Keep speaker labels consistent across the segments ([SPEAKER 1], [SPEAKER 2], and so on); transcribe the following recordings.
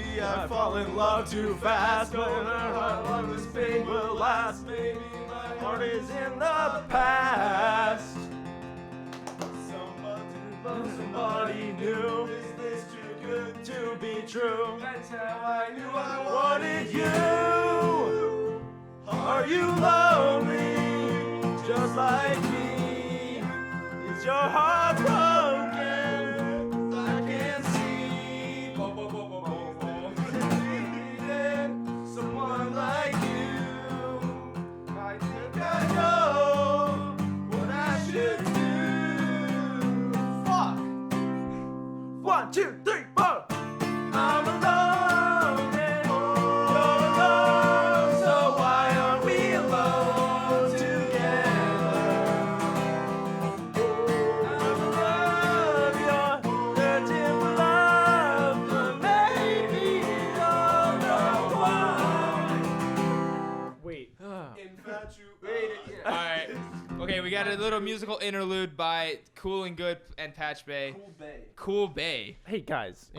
[SPEAKER 1] Maybe I fall in love too fast, but how long this pain will last. Maybe my heart is in the past. Somebody new. Is this too good to be true? That's how I knew I wanted you. Are you lonely, just like me? Is your heart broken? I can see. Someone like you. I think I know what I should do. Fuck. 1, 2, 3, 4. I'm alone and you're alone, so why aren't we alone together? I'm in love, you're searching for love, but maybe you don't know why.
[SPEAKER 2] Wait.
[SPEAKER 1] Infatuated.
[SPEAKER 3] All right. Okay, we got a little musical interlude by Cool and Good and Patch Bay. Cool Bay.
[SPEAKER 2] Hey guys,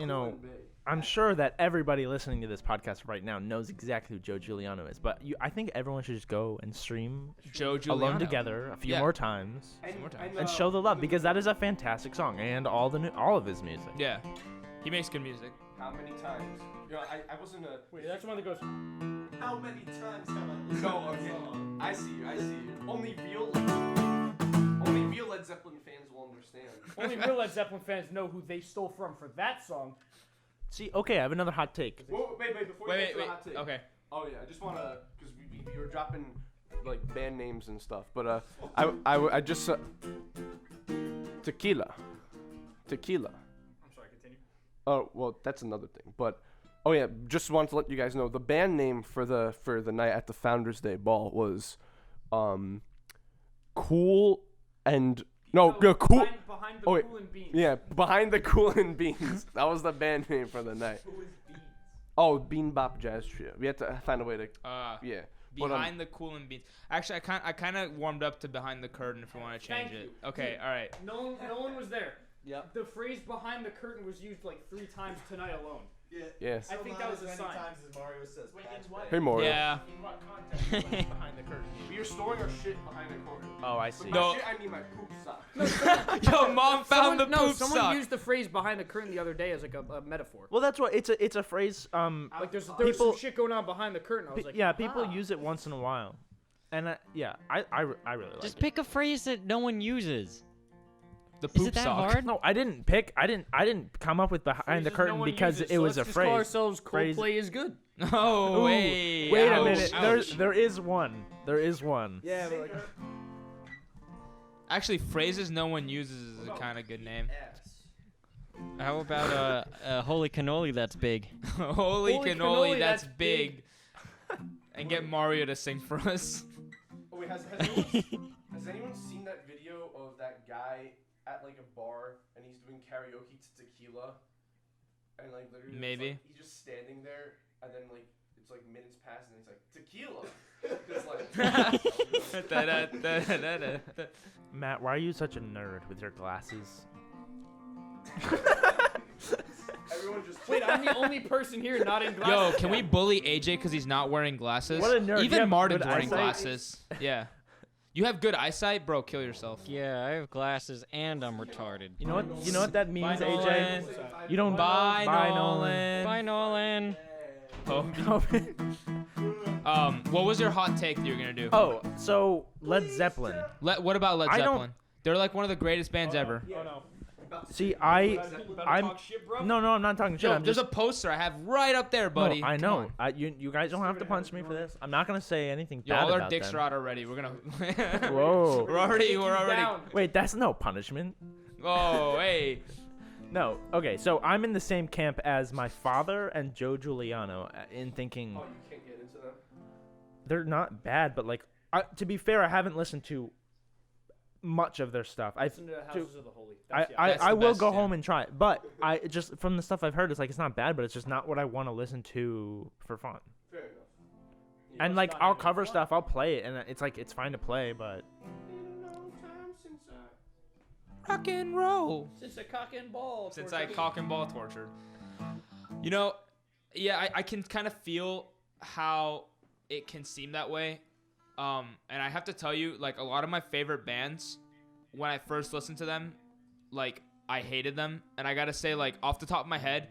[SPEAKER 2] I'm sure that everybody listening to this podcast right now knows exactly who Joe Giuliano is, but I think everyone should just go and stream
[SPEAKER 3] Joe Giuliano.
[SPEAKER 2] Alone Together a few more times
[SPEAKER 3] And
[SPEAKER 2] and show the love, because that is a fantastic song, and all of his music.
[SPEAKER 3] Yeah. He makes good music.
[SPEAKER 1] How many times? I wasn't a.
[SPEAKER 2] Wait, that's one that goes.
[SPEAKER 1] How many times have I listened to that song? I see you. Only real Led Zeppelin fans will understand.
[SPEAKER 4] Only real Led Zeppelin fans know who they stole from for that song.
[SPEAKER 2] See, okay, I have another hot take.
[SPEAKER 1] Whoa, wait, before you get to the hot take.
[SPEAKER 3] Okay.
[SPEAKER 1] Oh yeah, I just wanna, because we were dropping like band names and stuff, but I just Tequila.
[SPEAKER 4] I'm sorry, continue.
[SPEAKER 1] Oh well, that's another thing, but. Oh yeah, just wanted to let you guys know the band name for the night at the Founders Day ball was, Cool and Cool.
[SPEAKER 4] Behind the
[SPEAKER 1] Oh, wait.
[SPEAKER 4] Cool and Beans.
[SPEAKER 1] Yeah, Behind the Cool and Beans. That was the band name for the night.
[SPEAKER 4] Who is Beans?
[SPEAKER 1] Oh, Bean Bop Jazz Trio. We had to find a way to. Yeah.
[SPEAKER 3] Behind the Cool and Beans. Actually, I kind of warmed up to Behind the Curtain if you want to change
[SPEAKER 4] Thank
[SPEAKER 3] it.
[SPEAKER 4] you.
[SPEAKER 3] Okay, all right.
[SPEAKER 4] No one was there.
[SPEAKER 5] Yep.
[SPEAKER 4] The phrase "behind the curtain" was used like 3 times tonight alone.
[SPEAKER 5] Yeah.
[SPEAKER 1] Yes.
[SPEAKER 4] I think that was a sign.
[SPEAKER 5] times as Mario says.
[SPEAKER 4] Wait,
[SPEAKER 5] Patch
[SPEAKER 4] in what?
[SPEAKER 5] Bay.
[SPEAKER 1] Hey Mario.
[SPEAKER 3] Yeah.
[SPEAKER 4] In what context was behind the curtain?
[SPEAKER 1] We are storing our shit behind the curtain.
[SPEAKER 2] Oh, I see.
[SPEAKER 1] By
[SPEAKER 3] No.
[SPEAKER 1] shit, I mean my poop sock.
[SPEAKER 3] Yo, mom found the poop
[SPEAKER 4] someone
[SPEAKER 3] sock.
[SPEAKER 4] used the phrase "behind the curtain" the other day as like a metaphor.
[SPEAKER 2] Well, that's what it's a phrase.
[SPEAKER 4] Like there was
[SPEAKER 2] people-
[SPEAKER 4] some shit going on behind the curtain. I was like,
[SPEAKER 2] people use it once in a while, and I really like
[SPEAKER 6] Just
[SPEAKER 2] it.
[SPEAKER 6] pick a phrase that no one uses.
[SPEAKER 3] The
[SPEAKER 6] Is
[SPEAKER 3] poop
[SPEAKER 6] it that
[SPEAKER 3] sock.
[SPEAKER 6] hard?
[SPEAKER 2] No, I didn't come up with behind the
[SPEAKER 4] phrases
[SPEAKER 2] curtain
[SPEAKER 4] no one
[SPEAKER 2] because
[SPEAKER 4] uses,
[SPEAKER 2] it
[SPEAKER 4] so
[SPEAKER 2] was
[SPEAKER 4] let's
[SPEAKER 2] a
[SPEAKER 4] just call
[SPEAKER 2] phrase.
[SPEAKER 4] ourselves
[SPEAKER 2] Phrase-
[SPEAKER 4] Coldplay is good.
[SPEAKER 3] Oh,
[SPEAKER 2] Ooh,
[SPEAKER 3] wait.
[SPEAKER 2] Wait a
[SPEAKER 3] Ouch,
[SPEAKER 2] minute.
[SPEAKER 3] ouch.
[SPEAKER 2] There is one. There is one.
[SPEAKER 4] Yeah, but like,
[SPEAKER 3] Actually, phrases no one uses is a kind of good name.
[SPEAKER 6] How about holy cannoli that's big?
[SPEAKER 3] Holy
[SPEAKER 4] Holy
[SPEAKER 3] cannoli,
[SPEAKER 4] cannoli,
[SPEAKER 3] that's
[SPEAKER 4] that's
[SPEAKER 3] big. And get Mario to sing for us.
[SPEAKER 1] Oh wait, has anyone seen that video of that guy at like a bar and he's doing karaoke to Tequila? And like literally
[SPEAKER 3] Maybe.
[SPEAKER 1] he's just standing there and then like it's like minutes pass and he's like Tequila. It's like
[SPEAKER 3] Da-da-da-da-da-da.
[SPEAKER 2] Matt, why are you such a nerd with your glasses?
[SPEAKER 1] everyone just
[SPEAKER 4] wait, I'm the only person here not in
[SPEAKER 3] Yo,
[SPEAKER 4] glasses.
[SPEAKER 3] can we bully AJ because he's not wearing glasses?
[SPEAKER 2] What a nerd. You
[SPEAKER 3] Even
[SPEAKER 2] have
[SPEAKER 3] Martin's
[SPEAKER 2] good
[SPEAKER 3] wearing
[SPEAKER 2] eyesight?
[SPEAKER 3] glasses. Yeah. You have good eyesight, bro. Kill yourself.
[SPEAKER 6] Yeah, I have glasses and I'm retarded.
[SPEAKER 2] You know what? You know what that means,
[SPEAKER 3] Bye,
[SPEAKER 2] AJ?
[SPEAKER 3] Nolan.
[SPEAKER 2] You don't
[SPEAKER 3] Bye,
[SPEAKER 2] Bye,
[SPEAKER 3] Nolan.
[SPEAKER 6] Bye, Nolan.
[SPEAKER 3] What was your hot take that you were gonna do?
[SPEAKER 2] Oh, so Led Zeppelin.
[SPEAKER 3] What about Led
[SPEAKER 2] I don't-
[SPEAKER 3] Zeppelin? They're like one of the greatest bands ever.
[SPEAKER 4] Oh no.
[SPEAKER 2] See,
[SPEAKER 4] You better
[SPEAKER 2] I'm
[SPEAKER 4] talk shit, bro.
[SPEAKER 2] no, I'm not talking shit.
[SPEAKER 3] Yo,
[SPEAKER 2] I'm
[SPEAKER 3] there's
[SPEAKER 2] just.
[SPEAKER 3] a poster I have right up there, buddy.
[SPEAKER 2] No, I
[SPEAKER 3] Come
[SPEAKER 2] know.
[SPEAKER 3] on.
[SPEAKER 2] You guys don't have to punch me for this. I'm not gonna say anything
[SPEAKER 3] Yo,
[SPEAKER 2] bad
[SPEAKER 3] all our
[SPEAKER 2] about
[SPEAKER 3] dicks
[SPEAKER 2] them.
[SPEAKER 3] are out already. We're gonna.
[SPEAKER 2] Whoa.
[SPEAKER 3] we're already.
[SPEAKER 4] Down.
[SPEAKER 2] Wait, that's no punishment.
[SPEAKER 3] Oh, hey.
[SPEAKER 2] No. Okay, so I'm in the same camp as my father and Joe Giuliano in thinking
[SPEAKER 1] Oh, you can't get into them.
[SPEAKER 2] they're not bad, but like, to be fair, I haven't listened to much of their stuff.
[SPEAKER 4] Listen to Houses of the Holy.
[SPEAKER 2] I
[SPEAKER 3] That's the
[SPEAKER 2] will
[SPEAKER 3] best,
[SPEAKER 2] go
[SPEAKER 3] yeah.
[SPEAKER 2] home and try it, but I just from the stuff I've heard, it's like it's not bad, but it's just not what I want to listen to for fun.
[SPEAKER 1] Fair enough.
[SPEAKER 2] And like I'll cover stuff, I'll play it, and it's like it's fine to play, but
[SPEAKER 3] Rock and roll.
[SPEAKER 4] Since a cock and ball.
[SPEAKER 3] Since I cock and ball tortured. You know, Yeah, I can kind of feel how it can seem that way. And I have to tell you, like, a lot of my favorite bands, when I first listened to them, like, I hated them. And I gotta say, like, off the top of my head,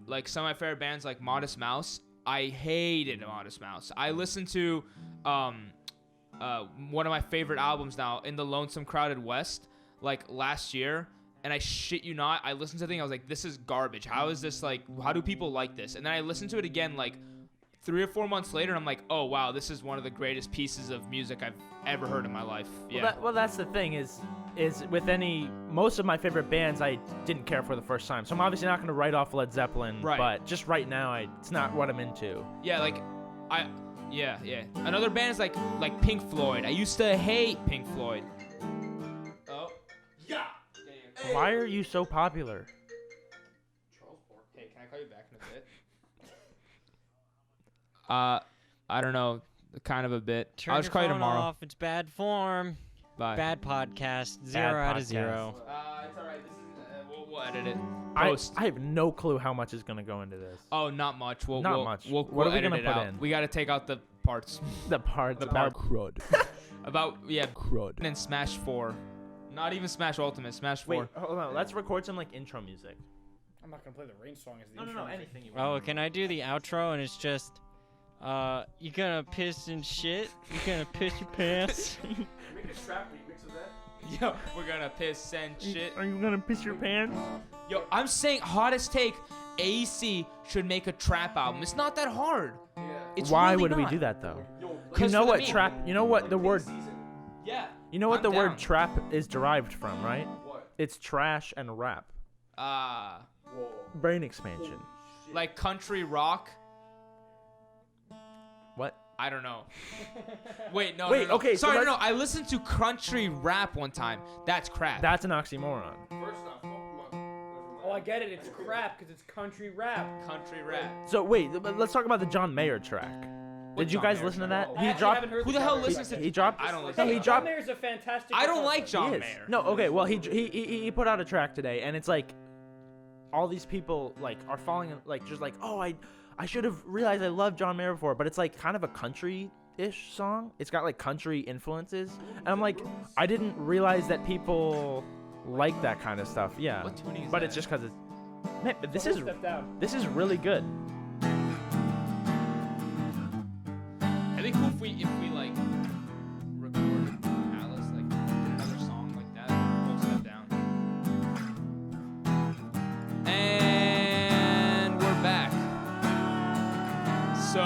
[SPEAKER 3] like, some of my favorite bands, like Modest Mouse, I hated Modest Mouse. I listened to one of my favorite albums now, In the Lonesome Crowded West, like, last year. And I shit you not, I listened to the thing, I was like, this is garbage. How is this, like, how do people like this? And then I listened to it again, like, 3 or 4 months later, and I'm like, oh, wow, this is one of the greatest pieces of music I've ever heard in my life. Yeah.
[SPEAKER 2] Well, that's the thing is with most of my favorite bands, I didn't care for the first time. So I'm obviously not going to write off Led Zeppelin,
[SPEAKER 3] Right.
[SPEAKER 2] But just right now, it's not what I'm into.
[SPEAKER 3] Yeah, like, yeah. Another band is like Pink Floyd. I used to hate Pink Floyd. Oh. Yeah.
[SPEAKER 2] Why are you so popular?
[SPEAKER 3] Hey, can I call you back in a bit? I don't know, kind of a bit.
[SPEAKER 6] Turn
[SPEAKER 3] I'll just
[SPEAKER 6] your
[SPEAKER 3] call you
[SPEAKER 6] phone
[SPEAKER 3] tomorrow.
[SPEAKER 6] off. It's bad form.
[SPEAKER 3] Bye.
[SPEAKER 6] Bad podcast. 0 out of
[SPEAKER 2] podcast.
[SPEAKER 6] 0.
[SPEAKER 3] It's alright. This is we'll edit it.
[SPEAKER 2] I
[SPEAKER 3] Post.
[SPEAKER 2] have no clue how much is going to go into this.
[SPEAKER 3] Oh, not much. We'll
[SPEAKER 2] much.
[SPEAKER 3] We'll
[SPEAKER 2] What are we
[SPEAKER 3] edit
[SPEAKER 2] gonna
[SPEAKER 3] it
[SPEAKER 2] put
[SPEAKER 3] out.
[SPEAKER 2] in?
[SPEAKER 3] We got to take out the parts
[SPEAKER 2] The parts
[SPEAKER 3] The
[SPEAKER 2] about
[SPEAKER 3] part-
[SPEAKER 2] crud.
[SPEAKER 3] about
[SPEAKER 2] Crud.
[SPEAKER 3] and Smash 4. Not even Smash Ultimate. Smash 4.
[SPEAKER 2] Wait, hold on. Let's record some like intro music.
[SPEAKER 4] I'm not gonna play the rain song as the
[SPEAKER 2] No,
[SPEAKER 4] intro music.
[SPEAKER 2] anything you want.
[SPEAKER 6] Oh, can I do the outro and it's just, you gonna piss and shit? You gonna piss your pants?
[SPEAKER 1] Make a trap remix of that.
[SPEAKER 3] Yo, we're gonna piss and shit.
[SPEAKER 2] Are you gonna piss your pants?
[SPEAKER 3] Yo, I'm saying hottest take. AEC should make a trap album. It's not that hard.
[SPEAKER 1] Yeah.
[SPEAKER 3] It's
[SPEAKER 2] Why
[SPEAKER 3] really
[SPEAKER 2] would we
[SPEAKER 3] not.
[SPEAKER 2] do that though?
[SPEAKER 1] Yo,
[SPEAKER 2] You
[SPEAKER 3] 'Cause
[SPEAKER 2] know
[SPEAKER 3] for the
[SPEAKER 2] what
[SPEAKER 3] meme.
[SPEAKER 2] trap? You know what the word?
[SPEAKER 3] Yeah.
[SPEAKER 2] You know what
[SPEAKER 3] I'm
[SPEAKER 2] the
[SPEAKER 3] down.
[SPEAKER 2] word trap is derived from, right?
[SPEAKER 1] What?
[SPEAKER 2] It's trash and rap.
[SPEAKER 3] Whoa.
[SPEAKER 2] Brain expansion.
[SPEAKER 3] Like country rock.
[SPEAKER 2] What?
[SPEAKER 3] I don't know. Wait, no.
[SPEAKER 2] Wait,
[SPEAKER 3] no.
[SPEAKER 2] okay, so
[SPEAKER 3] Sorry, no.
[SPEAKER 2] let's-
[SPEAKER 3] I listened to country rap one time. That's crap.
[SPEAKER 2] That's an oxymoron.
[SPEAKER 1] First off,
[SPEAKER 4] Oh, I get it. It's crap because it's country rap.
[SPEAKER 3] country rap.
[SPEAKER 2] So wait, but let's talk about the John Mayer track.
[SPEAKER 3] What
[SPEAKER 2] Did you
[SPEAKER 3] John
[SPEAKER 2] guys
[SPEAKER 3] Mayer
[SPEAKER 2] listen to
[SPEAKER 3] track?
[SPEAKER 2] that?
[SPEAKER 4] I
[SPEAKER 2] He
[SPEAKER 4] actually
[SPEAKER 2] dropped.
[SPEAKER 4] haven't heard
[SPEAKER 3] Who the
[SPEAKER 4] John
[SPEAKER 3] hell
[SPEAKER 4] Mayer
[SPEAKER 3] listens
[SPEAKER 4] track.
[SPEAKER 3] to?
[SPEAKER 2] He dropped.
[SPEAKER 3] I don't listen.
[SPEAKER 2] No,
[SPEAKER 3] to
[SPEAKER 2] he
[SPEAKER 3] that.
[SPEAKER 2] dropped.
[SPEAKER 4] John Mayer's a fantastic.
[SPEAKER 3] I don't
[SPEAKER 4] guitar
[SPEAKER 3] like
[SPEAKER 4] player.
[SPEAKER 3] John
[SPEAKER 2] He is.
[SPEAKER 3] Mayer.
[SPEAKER 2] No, okay. Well, he put out a track today, and it's like all these people like are falling like just like, oh, I should have realized I loved John Mayer before, but it's like kind of a country-ish song. It's got like country influences, and I'm like, I didn't realize that people like that kind of stuff. Yeah,
[SPEAKER 3] What tuning is
[SPEAKER 2] but
[SPEAKER 3] that?
[SPEAKER 2] it's just because it's. Man, but this
[SPEAKER 4] Whole
[SPEAKER 2] is
[SPEAKER 4] step down.
[SPEAKER 2] really good.
[SPEAKER 3] I think cool if we like recorded Alice, like did another song like that, whole step down. And we're back. So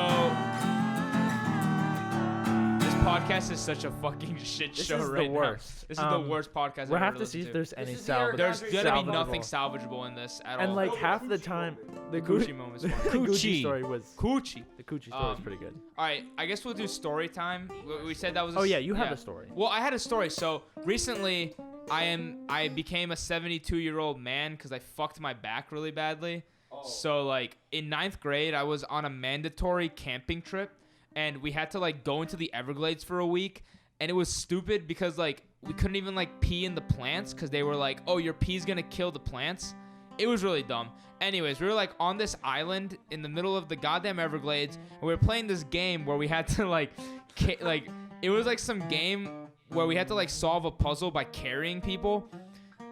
[SPEAKER 3] this podcast is such a fucking shit
[SPEAKER 2] This
[SPEAKER 3] show
[SPEAKER 2] is the
[SPEAKER 3] right
[SPEAKER 2] worst.
[SPEAKER 3] now. This is the worst podcast
[SPEAKER 2] We'll
[SPEAKER 3] I've
[SPEAKER 2] have
[SPEAKER 3] ever
[SPEAKER 2] to see
[SPEAKER 3] listened
[SPEAKER 2] if there's any
[SPEAKER 4] is the Eric
[SPEAKER 2] salvage.
[SPEAKER 3] There's gonna be
[SPEAKER 2] salvageable.
[SPEAKER 3] nothing salvageable in this at
[SPEAKER 2] And
[SPEAKER 3] all.
[SPEAKER 2] like half the time, the
[SPEAKER 3] Coochie moment was funny.
[SPEAKER 2] the Gucci
[SPEAKER 6] Coochie.
[SPEAKER 2] story was
[SPEAKER 3] Coochie.
[SPEAKER 2] the Coochie story was
[SPEAKER 3] Um,
[SPEAKER 2] pretty good.
[SPEAKER 3] All right, I guess we'll do story time. We said that was.
[SPEAKER 2] Oh yeah, you have a story.
[SPEAKER 3] Well, I had a story. So recently, I became a 72-year-old man because I fucked my back really badly. So like in 9th grade, I was on a mandatory camping trip, and we had to like go into the Everglades for a week, and it was stupid because like we couldn't even like pee in the plants because they were like, oh, your pee's gonna kill the plants. It was really dumb. Anyways, we were like on this island in the middle of the goddamn Everglades, and we were playing this game where we had to like, it was like some game where we had to like solve a puzzle by carrying people.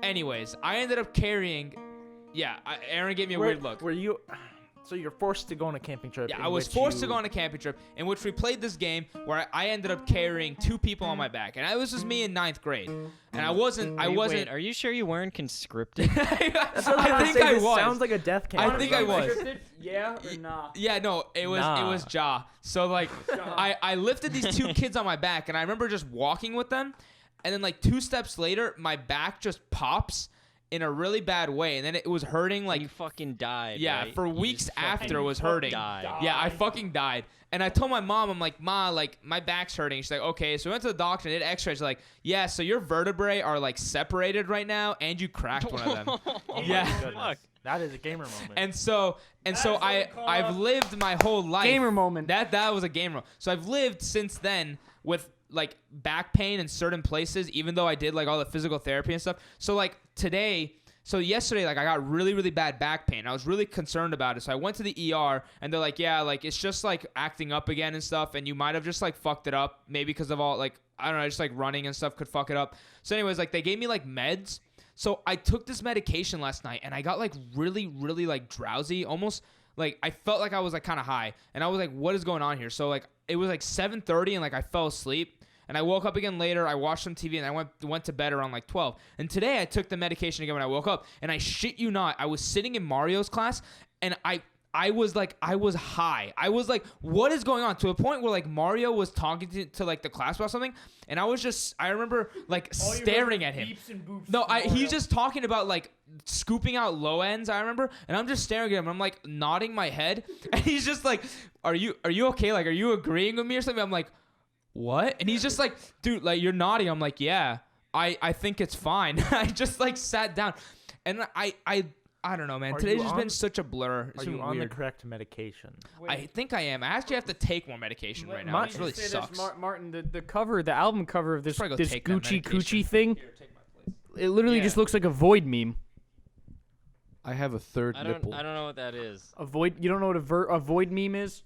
[SPEAKER 3] Anyways, I ended up carrying. Yeah, Aaron gave me a weird look.
[SPEAKER 2] Were you? So you're forced to go on a camping trip.
[SPEAKER 3] Yeah,
[SPEAKER 2] in
[SPEAKER 3] I was
[SPEAKER 2] which
[SPEAKER 3] forced to
[SPEAKER 2] you-
[SPEAKER 3] go on a camping trip in which we played this game where I ended up carrying 2 people on my back, and it was just me in 9th grade, and I wasn't.
[SPEAKER 6] Wait, are you sure you weren't conscripted?
[SPEAKER 2] That's what
[SPEAKER 3] I
[SPEAKER 2] was
[SPEAKER 3] think
[SPEAKER 2] gonna
[SPEAKER 3] I
[SPEAKER 2] say, this
[SPEAKER 3] was.
[SPEAKER 2] Sounds like a death camp.
[SPEAKER 3] I think I was.
[SPEAKER 4] Scripted? Yeah or nah?
[SPEAKER 3] Yeah, no, it was
[SPEAKER 2] Nah.
[SPEAKER 3] Ja. So like I lifted these 2 kids on my back, and I remember just walking with them, and then like 2 steps later, my back just pops in a really bad way, and then it was hurting like
[SPEAKER 6] you fucking died.
[SPEAKER 3] yeah,
[SPEAKER 6] right?
[SPEAKER 3] for
[SPEAKER 6] You
[SPEAKER 3] weeks
[SPEAKER 6] just
[SPEAKER 3] after
[SPEAKER 6] fucking
[SPEAKER 3] it was hurting.
[SPEAKER 6] died.
[SPEAKER 3] Yeah, I fucking died. And I told my mom, I'm like, Ma, like, my back's hurting. She's like, okay. So we went to the doctor and did x-rays. She's like, yeah, so your vertebrae are, like, separated right now, and you cracked one of them.
[SPEAKER 2] Oh
[SPEAKER 3] Yeah.
[SPEAKER 2] my goodness. That is a gamer moment.
[SPEAKER 3] And so
[SPEAKER 4] That's what we call
[SPEAKER 3] I've
[SPEAKER 4] a
[SPEAKER 3] lived my whole life.
[SPEAKER 4] gamer moment.
[SPEAKER 3] That was a gamer. So I've lived since then with, like, back pain in certain places, even though I did, like, all the physical therapy and stuff. So, like, today, So yesterday, like I got really, really bad back pain. I was really concerned about it. So I went to the ER and they're like, yeah, like it's just like acting up again and stuff. And you might have just like fucked it up. Maybe because of all like, I don't know, just like running and stuff could fuck it up. So anyways, like they gave me like meds. So I took this medication last night and I got like really, really like drowsy. Almost like I felt like I was like kind of high. And I was like, what is going on here? So like it was like 7:30 and like I fell asleep. And I woke up again later. I watched some TV and I went to bed around like 12. And today I took the medication again when I woke up. And I shit you not, I was sitting in Mario's class and I was high. I was like, what is going on? To a point where like Mario was talking to like the class about something. And I remember like staring at him.
[SPEAKER 4] Beeps and boops
[SPEAKER 3] No,
[SPEAKER 4] from
[SPEAKER 3] he's
[SPEAKER 4] Mario.
[SPEAKER 3] just talking about like scooping out low ends, I remember. And I'm just staring at him. I'm like nodding my head. And he's just like, are you okay? Like, are you agreeing with me or something? I'm like, what? And he's just like, dude, like you're nodding. I'm like, yeah, I think it's fine. I just like sat down and I don't know, man.
[SPEAKER 2] Are
[SPEAKER 3] Today's
[SPEAKER 2] you
[SPEAKER 3] just
[SPEAKER 2] on-
[SPEAKER 3] been such a blur. It's
[SPEAKER 2] Are you
[SPEAKER 3] been
[SPEAKER 2] on
[SPEAKER 3] weird.
[SPEAKER 2] the correct medication?
[SPEAKER 3] I think I am. I actually have to take more medication right now.
[SPEAKER 4] Let
[SPEAKER 3] It
[SPEAKER 4] me
[SPEAKER 3] really
[SPEAKER 4] just say this,
[SPEAKER 3] sucks.
[SPEAKER 4] Martin, the cover, the album cover of this
[SPEAKER 3] Probably go
[SPEAKER 4] this
[SPEAKER 3] take that
[SPEAKER 4] Gucci
[SPEAKER 3] medication.
[SPEAKER 4] Coochie thing,
[SPEAKER 3] Here, take my place.
[SPEAKER 4] it literally
[SPEAKER 3] Yeah.
[SPEAKER 4] just looks like a Void meme.
[SPEAKER 1] I have a third
[SPEAKER 6] I
[SPEAKER 1] nipple.
[SPEAKER 6] don't know what that is.
[SPEAKER 4] A Void. You don't know what a Void meme is?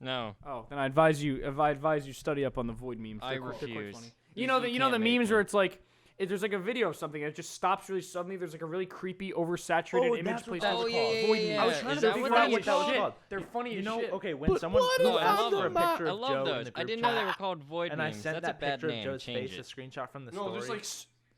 [SPEAKER 6] No.
[SPEAKER 4] Oh, then I advise you study up on the Void memes.
[SPEAKER 6] I
[SPEAKER 4] They're quite
[SPEAKER 6] refuse.
[SPEAKER 4] funny.
[SPEAKER 6] You
[SPEAKER 4] You know the
[SPEAKER 6] can't make
[SPEAKER 4] memes
[SPEAKER 6] them.
[SPEAKER 4] where it's like there's like a video of something and it just stops really suddenly. There's like a really creepy, oversaturated image
[SPEAKER 2] that's what
[SPEAKER 4] placed
[SPEAKER 2] that
[SPEAKER 4] over
[SPEAKER 2] was
[SPEAKER 4] called.
[SPEAKER 2] called.
[SPEAKER 4] Void
[SPEAKER 6] yeah,
[SPEAKER 4] memes.
[SPEAKER 6] yeah.
[SPEAKER 2] I was trying
[SPEAKER 6] Is
[SPEAKER 2] to
[SPEAKER 6] that
[SPEAKER 2] figure
[SPEAKER 6] what
[SPEAKER 2] out
[SPEAKER 6] that
[SPEAKER 2] what that was
[SPEAKER 6] is?
[SPEAKER 2] called.
[SPEAKER 4] They're funny
[SPEAKER 2] You
[SPEAKER 4] as
[SPEAKER 2] know,
[SPEAKER 4] shit.
[SPEAKER 2] okay, when someone
[SPEAKER 1] what
[SPEAKER 6] No,
[SPEAKER 2] asked
[SPEAKER 6] I love
[SPEAKER 2] for a
[SPEAKER 6] them.
[SPEAKER 2] picture
[SPEAKER 6] I
[SPEAKER 2] of
[SPEAKER 6] love
[SPEAKER 2] Joe in
[SPEAKER 6] those.
[SPEAKER 2] the
[SPEAKER 6] I
[SPEAKER 2] group
[SPEAKER 6] didn't know they
[SPEAKER 2] chat,
[SPEAKER 6] were called void
[SPEAKER 2] and I
[SPEAKER 6] memes.
[SPEAKER 2] sent
[SPEAKER 6] That's
[SPEAKER 2] that
[SPEAKER 6] a bad
[SPEAKER 2] picture
[SPEAKER 6] name.
[SPEAKER 2] of Joe's
[SPEAKER 6] Change
[SPEAKER 2] face, a
[SPEAKER 6] it.
[SPEAKER 2] screenshot from the
[SPEAKER 1] No,
[SPEAKER 2] story.
[SPEAKER 1] there's like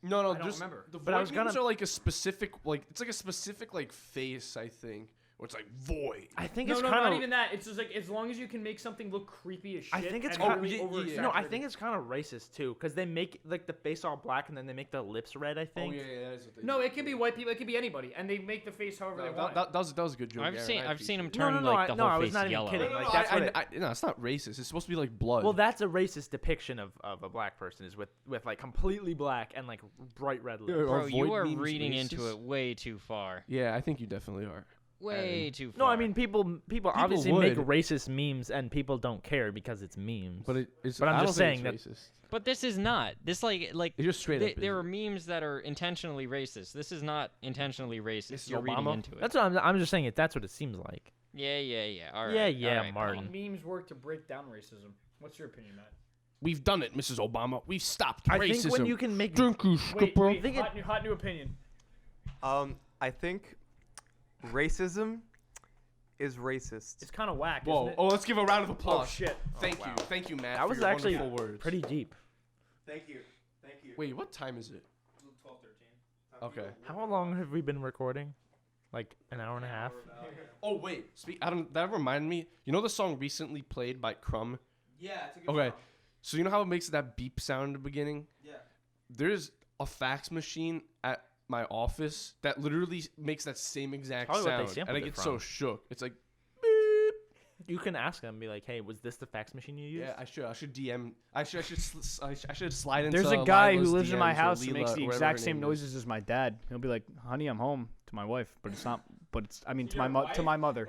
[SPEAKER 1] no,
[SPEAKER 4] I don't
[SPEAKER 1] just
[SPEAKER 4] remember.
[SPEAKER 1] the
[SPEAKER 2] But I
[SPEAKER 1] void
[SPEAKER 2] was
[SPEAKER 1] memes
[SPEAKER 2] gonna-
[SPEAKER 1] are like a specific like it's like a specific like face I think where it's like void.
[SPEAKER 2] I think
[SPEAKER 4] No,
[SPEAKER 2] it's
[SPEAKER 4] no,
[SPEAKER 2] kind
[SPEAKER 4] not
[SPEAKER 2] of.
[SPEAKER 4] even that. It's just like as long as you can make something look creepy as shit.
[SPEAKER 2] I think it's
[SPEAKER 4] and
[SPEAKER 2] kind
[SPEAKER 4] really
[SPEAKER 1] yeah, yeah.
[SPEAKER 2] No, I
[SPEAKER 4] oversaturated.
[SPEAKER 2] think it's kind of racist too, because they make like the face all black and then they make the lips red. I
[SPEAKER 1] Oh
[SPEAKER 2] think.
[SPEAKER 1] yeah, that is what they
[SPEAKER 4] No,
[SPEAKER 1] do.
[SPEAKER 4] it could be white people. It could be anybody, and they make the face however they
[SPEAKER 1] No,
[SPEAKER 4] want.
[SPEAKER 1] that was a good joke.
[SPEAKER 6] I've
[SPEAKER 1] Aaron,
[SPEAKER 6] seen
[SPEAKER 1] I
[SPEAKER 6] I've seen him
[SPEAKER 1] appreciate it.
[SPEAKER 6] turn
[SPEAKER 2] no,
[SPEAKER 6] like the
[SPEAKER 2] no,
[SPEAKER 6] whole
[SPEAKER 2] I was
[SPEAKER 6] face
[SPEAKER 2] not even
[SPEAKER 6] yellow.
[SPEAKER 2] kidding.
[SPEAKER 1] No,
[SPEAKER 2] Like,
[SPEAKER 1] no,
[SPEAKER 2] that's what it-
[SPEAKER 1] no, it's not racist. It's supposed to be like blood.
[SPEAKER 2] Well, that's a racist depiction of a black person is with like completely black and like bright red lips.
[SPEAKER 1] Yeah,
[SPEAKER 6] Bro, you
[SPEAKER 1] void
[SPEAKER 6] are
[SPEAKER 1] memes
[SPEAKER 6] reading
[SPEAKER 1] racist?
[SPEAKER 6] into it way too far.
[SPEAKER 1] Yeah, I think you definitely are.
[SPEAKER 6] Way too far.
[SPEAKER 2] No, I mean people obviously make
[SPEAKER 1] would.
[SPEAKER 2] racist memes and people don't care because it's memes.
[SPEAKER 1] But it's.
[SPEAKER 2] But I'm
[SPEAKER 1] I
[SPEAKER 2] just
[SPEAKER 1] don't think
[SPEAKER 2] saying
[SPEAKER 1] it's racist.
[SPEAKER 6] But this is not. This like
[SPEAKER 1] It's just straight up.
[SPEAKER 6] there are memes that are intentionally racist. This is not intentionally racist.
[SPEAKER 1] This is
[SPEAKER 6] You're reading
[SPEAKER 1] Obama?
[SPEAKER 6] into it.
[SPEAKER 2] That's what I'm just saying. That's what it seems like.
[SPEAKER 6] Yeah. All right.
[SPEAKER 2] Yeah,
[SPEAKER 6] all right,
[SPEAKER 2] Martin.
[SPEAKER 4] Memes work to break down racism. What's your opinion, Matt?
[SPEAKER 1] We've done it, Mrs. Obama. We've stopped
[SPEAKER 2] I
[SPEAKER 1] racism.
[SPEAKER 2] think when you can make
[SPEAKER 1] Drink you,
[SPEAKER 4] Wait,
[SPEAKER 1] skipper.
[SPEAKER 4] wait,
[SPEAKER 2] think it-
[SPEAKER 4] hot new opinion.
[SPEAKER 5] I think racism is racist.
[SPEAKER 4] It's kind of whack,
[SPEAKER 1] Whoa!
[SPEAKER 4] isn't it?
[SPEAKER 1] Oh, let's give a round of
[SPEAKER 4] Oh,
[SPEAKER 1] applause.
[SPEAKER 4] shit.
[SPEAKER 1] Thank you, Matt.
[SPEAKER 2] that
[SPEAKER 1] for
[SPEAKER 2] was
[SPEAKER 1] your
[SPEAKER 2] actually
[SPEAKER 1] wonderful words.
[SPEAKER 2] pretty deep.
[SPEAKER 5] Thank you.
[SPEAKER 1] Wait, what time is it? 12:13. Okay.
[SPEAKER 2] How long have we been recording? Like an hour and a half.
[SPEAKER 1] Oh wait, Adam, that reminded me. You know the song recently played by Crumb?
[SPEAKER 3] Yeah, it's a good
[SPEAKER 1] Okay, so you know how it makes that beep sound at the beginning?
[SPEAKER 3] Yeah.
[SPEAKER 1] There's a fax machine at my office that literally makes that same exact
[SPEAKER 2] Probably what they
[SPEAKER 1] sound, and
[SPEAKER 2] sampled
[SPEAKER 1] I
[SPEAKER 2] it
[SPEAKER 1] get
[SPEAKER 2] from.
[SPEAKER 1] so shook. It's like,
[SPEAKER 2] You can ask them, be like, "Hey, was this the fax machine you used?"
[SPEAKER 1] yeah, I should DM. I should slide into.
[SPEAKER 4] There's a guy who
[SPEAKER 1] Lila's
[SPEAKER 4] lives in my
[SPEAKER 1] DMs or
[SPEAKER 4] house who
[SPEAKER 1] Lila,
[SPEAKER 4] makes the
[SPEAKER 1] or whatever
[SPEAKER 4] exact
[SPEAKER 1] her
[SPEAKER 4] same
[SPEAKER 1] name is.
[SPEAKER 4] noises as my dad. He'll be like, "Honey, I'm home," to my wife, but it's not. But it's. I mean, to my mother.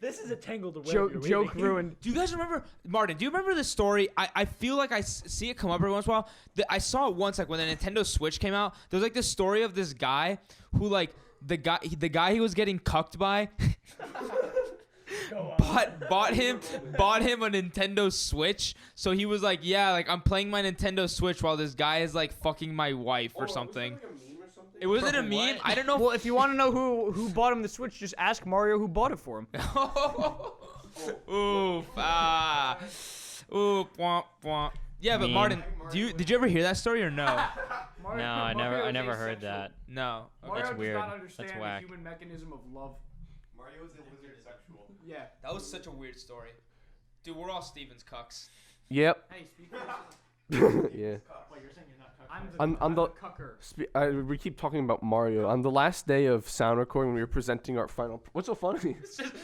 [SPEAKER 2] This is a tangled web.
[SPEAKER 4] Joke ruined.
[SPEAKER 3] Do you guys remember, Martin? Do you remember this story? I feel like I see it come up every once in a while. I saw it once, like when the Nintendo Switch came out. There was like this story of this guy who, like, the guy he was getting cucked by, bought him a Nintendo Switch. So he was like, yeah, like I'm playing my Nintendo Switch while this guy is like fucking my wife or something. It wasn't a meme.
[SPEAKER 6] What?
[SPEAKER 3] I don't know.
[SPEAKER 4] Well, if you want to know who bought him the Switch, just ask Mario who bought it for him.
[SPEAKER 3] Oof, ah. Ooh, womp, womp. Yeah, but
[SPEAKER 6] Meme.
[SPEAKER 3] Martin, did you ever hear that story or no?
[SPEAKER 6] No, I never heard that.
[SPEAKER 3] No. Okay.
[SPEAKER 6] That's weird.
[SPEAKER 4] Does not
[SPEAKER 6] That's
[SPEAKER 4] understand
[SPEAKER 6] whack.
[SPEAKER 4] the human mechanism of love.
[SPEAKER 5] Mario is a lizard sexual.
[SPEAKER 4] Yeah.
[SPEAKER 3] That was such a weird story. Dude, we're all Steven's cucks.
[SPEAKER 1] Yep.
[SPEAKER 4] Hey, speak
[SPEAKER 1] Yeah.
[SPEAKER 4] Wait, you're saying you're not cucking.
[SPEAKER 1] I'm the-
[SPEAKER 4] cucker.
[SPEAKER 1] We keep talking about Mario. On the last day of sound recording, we were presenting our final. What's so funny?
[SPEAKER 3] It's just,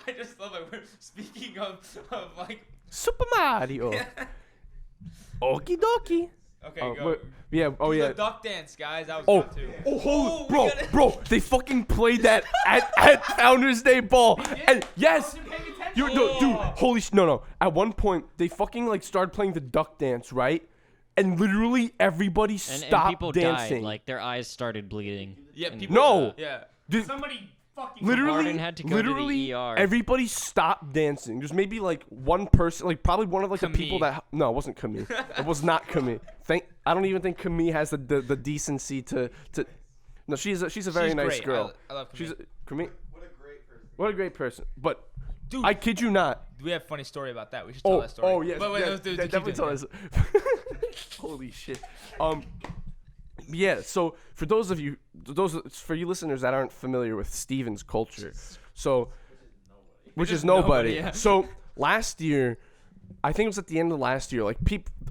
[SPEAKER 3] I just love it. We're speaking of like.
[SPEAKER 1] Super Mario. Okie dokie.
[SPEAKER 3] Okay,
[SPEAKER 1] Oh,
[SPEAKER 3] go.
[SPEAKER 1] wait, yeah. Oh
[SPEAKER 3] Do
[SPEAKER 1] yeah.
[SPEAKER 3] the duck dance, guys. That was
[SPEAKER 1] Oh,
[SPEAKER 3] good too.
[SPEAKER 1] oh, holy,
[SPEAKER 3] we
[SPEAKER 1] bro,
[SPEAKER 3] gotta-
[SPEAKER 1] bro, they fucking played that at Founders Day Ball, and yes, dude, holy no. At one point, they fucking like started playing the duck dance, right? and literally everybody
[SPEAKER 6] And
[SPEAKER 1] stopped
[SPEAKER 6] people
[SPEAKER 1] dancing.
[SPEAKER 6] died. Like their eyes started bleeding.
[SPEAKER 3] Yeah,
[SPEAKER 6] And
[SPEAKER 3] people.
[SPEAKER 1] No.
[SPEAKER 3] Yeah.
[SPEAKER 1] Dude,
[SPEAKER 4] Somebody fucking.
[SPEAKER 1] literally,
[SPEAKER 6] Martin had to go to the
[SPEAKER 1] literally,
[SPEAKER 6] ER.
[SPEAKER 1] everybody stopped dancing. There's maybe like one person, like probably one of like the people
[SPEAKER 3] Camille.
[SPEAKER 1] that. No, it wasn't Camille. It was not Camille. I don't even think Camille has the decency to. No, she's a very
[SPEAKER 3] She's
[SPEAKER 1] nice
[SPEAKER 3] great.
[SPEAKER 1] girl.
[SPEAKER 3] I love
[SPEAKER 1] She's
[SPEAKER 3] Camille.
[SPEAKER 1] Camille.
[SPEAKER 5] What a great person.
[SPEAKER 1] What a great person. But
[SPEAKER 3] Dude,
[SPEAKER 1] I kid you not.
[SPEAKER 3] we have a funny story about that. We should tell that story.
[SPEAKER 1] Oh yes.
[SPEAKER 3] But wait,
[SPEAKER 1] yes,
[SPEAKER 3] let's do
[SPEAKER 1] de-
[SPEAKER 3] keep
[SPEAKER 1] definitely tell
[SPEAKER 3] doing
[SPEAKER 1] us. Holy shit. Yeah. So for those of you, for you listeners that aren't familiar with Steven's culture, so which is nobody.
[SPEAKER 3] yeah.
[SPEAKER 1] So last year, I think it was at the end of last year. Like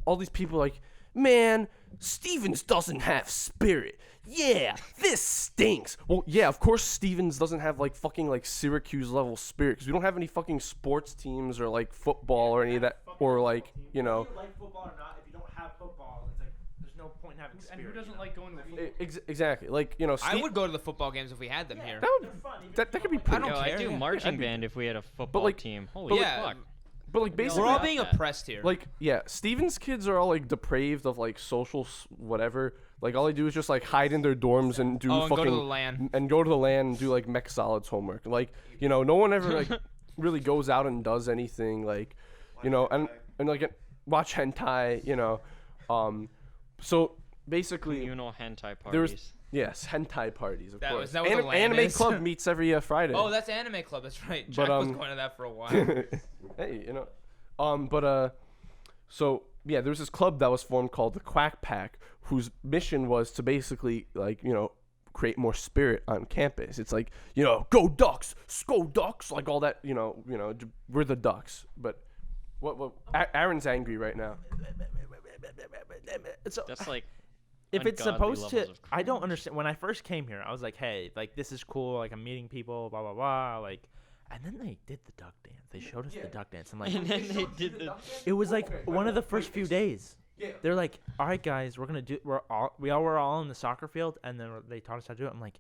[SPEAKER 1] all these people, like, man, Stevens doesn't have spirit. Yeah, this stinks. Well, yeah, of course Stevens doesn't have like fucking like Syracuse level spirit because we don't have any fucking sports teams or like football or any of that or like, you know.
[SPEAKER 2] Whether you like football or not, if you don't have football, it's like there's no point in having spirit.
[SPEAKER 4] And who doesn't like going to a football?
[SPEAKER 1] Exactly. Like, you know,
[SPEAKER 3] I would go to the football games if we had them here.
[SPEAKER 1] that would that could be pretty.
[SPEAKER 3] don't
[SPEAKER 6] Yo, I'd
[SPEAKER 3] care,
[SPEAKER 6] do
[SPEAKER 3] yeah.
[SPEAKER 6] marching band if we had a football
[SPEAKER 1] like-
[SPEAKER 6] team.
[SPEAKER 1] but
[SPEAKER 6] Holy
[SPEAKER 3] yeah.
[SPEAKER 6] fuck.
[SPEAKER 1] But like basically
[SPEAKER 3] We're all
[SPEAKER 6] got
[SPEAKER 3] being
[SPEAKER 6] that.
[SPEAKER 3] oppressed here.
[SPEAKER 1] like, yeah, Steven's kids are all like depraved of like social whatever. Like all they do is just like hide in their dorms and do
[SPEAKER 3] and
[SPEAKER 1] fucking
[SPEAKER 3] go to the LAN.
[SPEAKER 1] and go to the LAN and do like mech solids homework. Like, you know, no one ever like really goes out and does anything like, you know, and like watch hentai, you know. So basically,
[SPEAKER 6] Communal hentai
[SPEAKER 1] there was
[SPEAKER 6] parties.
[SPEAKER 1] yes, hentai parties of
[SPEAKER 3] That
[SPEAKER 1] course.
[SPEAKER 3] was- that what the LAN
[SPEAKER 1] Anime
[SPEAKER 3] is?
[SPEAKER 1] Club meets every Friday.
[SPEAKER 3] Oh, that's Anime Club. That's right.
[SPEAKER 1] But,
[SPEAKER 3] Jack was going to that for a while.
[SPEAKER 1] Hey, you know, so yeah, there was this club that was formed called the Quack Pack, whose mission was to basically like, you know, create more spirit on campus. It's like, you know, go Ducks, go Ducks, like all that, you know, we're the Ducks. But what Aaron's angry right now.
[SPEAKER 2] So,
[SPEAKER 6] That's like
[SPEAKER 2] if it's
[SPEAKER 6] ungodly
[SPEAKER 2] supposed to,
[SPEAKER 6] levels of
[SPEAKER 2] I don't
[SPEAKER 6] cringe.
[SPEAKER 2] understand. When I first came here, I was like, hey, like this is cool. Like I'm meeting people, blah blah blah. Like, and then they did the duck dance. They showed us the duck dance. I'm like,
[SPEAKER 6] And then they did the.
[SPEAKER 2] it was like one of the first few days.
[SPEAKER 1] Yeah.
[SPEAKER 2] They're like, all right, guys, we were all in the soccer field, and then they taught us how to do it. I'm like,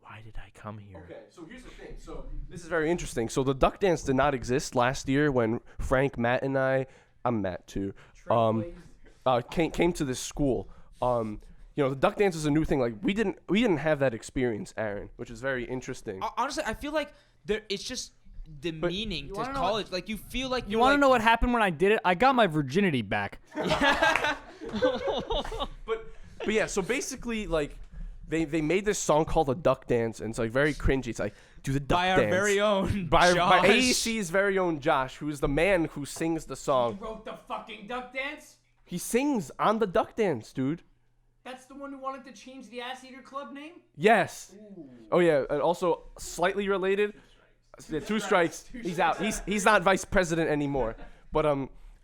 [SPEAKER 2] why did I come here?
[SPEAKER 1] Okay, so here's the thing. So this is very interesting. So the duck dance did not exist last year when Frank, Matt, and I'm Matt too, came to this school. You know, the duck dance is a new thing. Like we didn't have that experience, Aaron, which is very interesting.
[SPEAKER 3] Honestly, I feel like it's just the meaning to
[SPEAKER 4] wanna know
[SPEAKER 3] college. Like you feel like
[SPEAKER 4] You want to know what happened when I did it? I got my virginity back.
[SPEAKER 1] But yeah, so basically, like, they made this song called the Duck Dance, and it's like very cringy. It's like, do the duck
[SPEAKER 3] by our
[SPEAKER 1] dance
[SPEAKER 3] very own
[SPEAKER 1] by
[SPEAKER 3] Josh.
[SPEAKER 1] AEC's very own Josh, who is the man who sings the song.
[SPEAKER 4] Wrote the fucking duck dance?
[SPEAKER 1] He sings on the Duck Dance, dude.
[SPEAKER 4] That's the one who wanted to change the Ass Eater Club name?
[SPEAKER 1] Yes. Oh yeah, and also slightly related. Yeah, two strikes. He's out. He's not vice president anymore. But